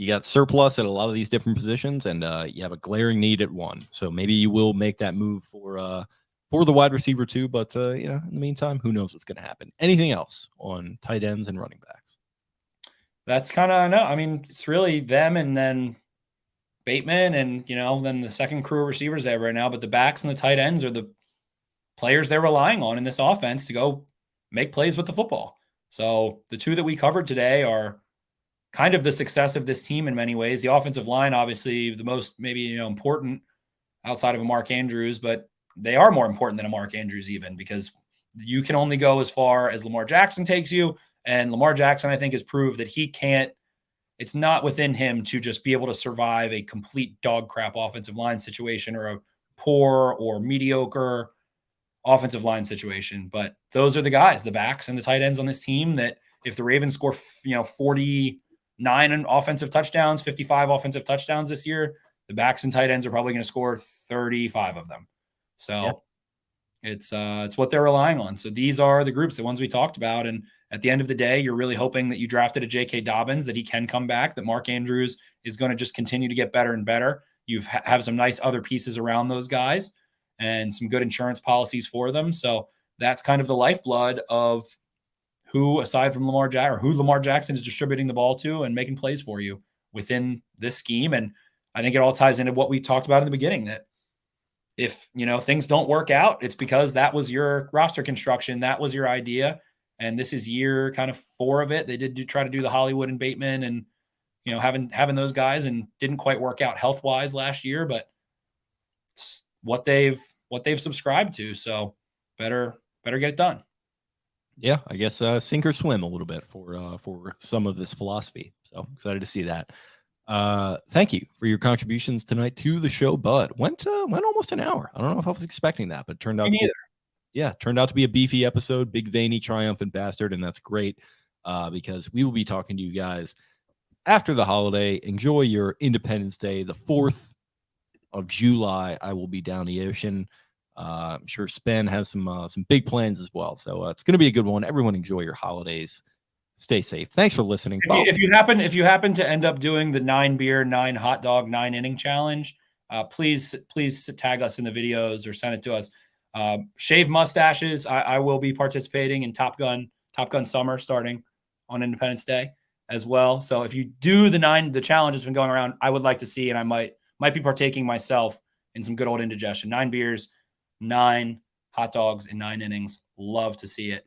got surplus at a lot of these different positions, and you have a glaring need at one. So maybe you will make that move for the wide receiver too. But in the meantime, who knows what's going to happen? Anything else on tight ends and running backs? That's kind of, no. I mean, it's really them, and then Bateman, and then the second crew of receivers they have right now. But the backs and the tight ends are the players they're relying on in this offense to go make plays with the football. So the two that we covered today are kind of the success of this team in many ways. The offensive line, obviously, the most maybe important outside of a Mark Andrews, but they are more important than a Mark Andrews even, because you can only go as far as Lamar Jackson takes you. And Lamar Jackson, I think, has proved that it's not within him to just be able to survive a complete dog crap offensive line situation or a poor or mediocre offensive line situation. But those are the guys, the backs and the tight ends on this team, that if the Ravens score, 49 in offensive touchdowns, 55 offensive touchdowns this year, the backs and tight ends are probably going to score 35 of them. So it's what they're relying on. So these are the groups, the ones we talked about. And at the end of the day, you're really hoping that you drafted a J.K. Dobbins, that he can come back, that Mark Andrews is going to just continue to get better and better. You have some nice other pieces around those guys and some good insurance policies for them. So that's kind of the lifeblood of who, aside from Lamar Jackson is distributing the ball to and making plays for you within this scheme. And I think it all ties into what we talked about in the beginning, that if, things don't work out, it's because that was your roster construction. That was your idea. And this is year kind of 4 of it. They did try to do the Hollywood and Bateman and, having those guys, and didn't quite work out health-wise last year, but it's what they've subscribed to. So better get it done. Yeah, I guess sink or swim a little bit for some of this philosophy. So excited to see that. Thank you for your contributions tonight to the show, Bud. Went almost an hour. I don't know if I was expecting that, but it turned out to be a beefy episode, big, veiny, triumphant bastard, and that's great because we will be talking to you guys after the holiday. Enjoy your Independence Day, the 4th of July. I will be down the ocean. I'm sure Spen has some big plans as well. So it's going to be a good one. Everyone enjoy your holidays. Stay safe. Thanks for listening. If you happen to end up doing the 9 beer, 9 hot dog, 9 inning challenge, please tag us in the videos or send it to us. Shave mustaches. I will be participating in Top Gun Summer starting on Independence Day as well. So if you do the challenge that's been going around, I would like to see, and I might be partaking myself in some good old indigestion. 9 beers, 9 hot dogs in 9 innings. Love to see it.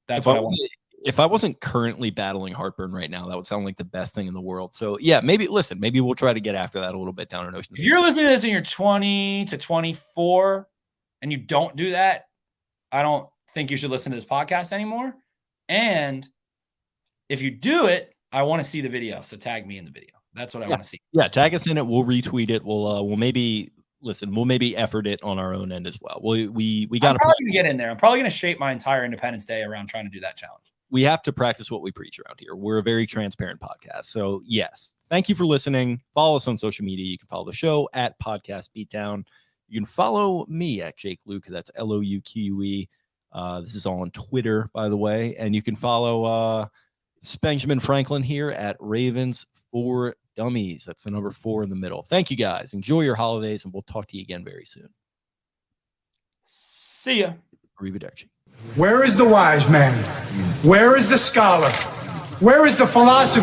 That's what I want to see. If I wasn't currently battling heartburn right now, that would sound like the best thing in the world. So yeah, maybe we'll try to get after that a little bit down in Ocean City. If you're listening to this and you're 20 to 24 and you don't do that, I don't think you should listen to this podcast anymore. And if you do it, I want to see the video. So tag me in the video. That's what I want to see. Yeah, tag us in it. We'll retweet it. We'll maybe effort it on our own end as well. We got to get in there. I'm probably going to shape my entire Independence Day around trying to do that challenge. We have to practice what we preach around here. We're a very transparent podcast. So yes, thank you for listening. Follow us on social media. You can follow the show at Podcast Beatdown. You can follow me at Jake Luke. That's LOUQUE. This is all on Twitter, by the way. And you can follow Benjamin Franklin here at Ravens for Dummies. That's the number 4 in the middle. Thank you guys. Enjoy your holidays, and we'll talk to you again very soon. See ya. Arrivederci. Where is the wise man? Where is the scholar? Where is the philosopher?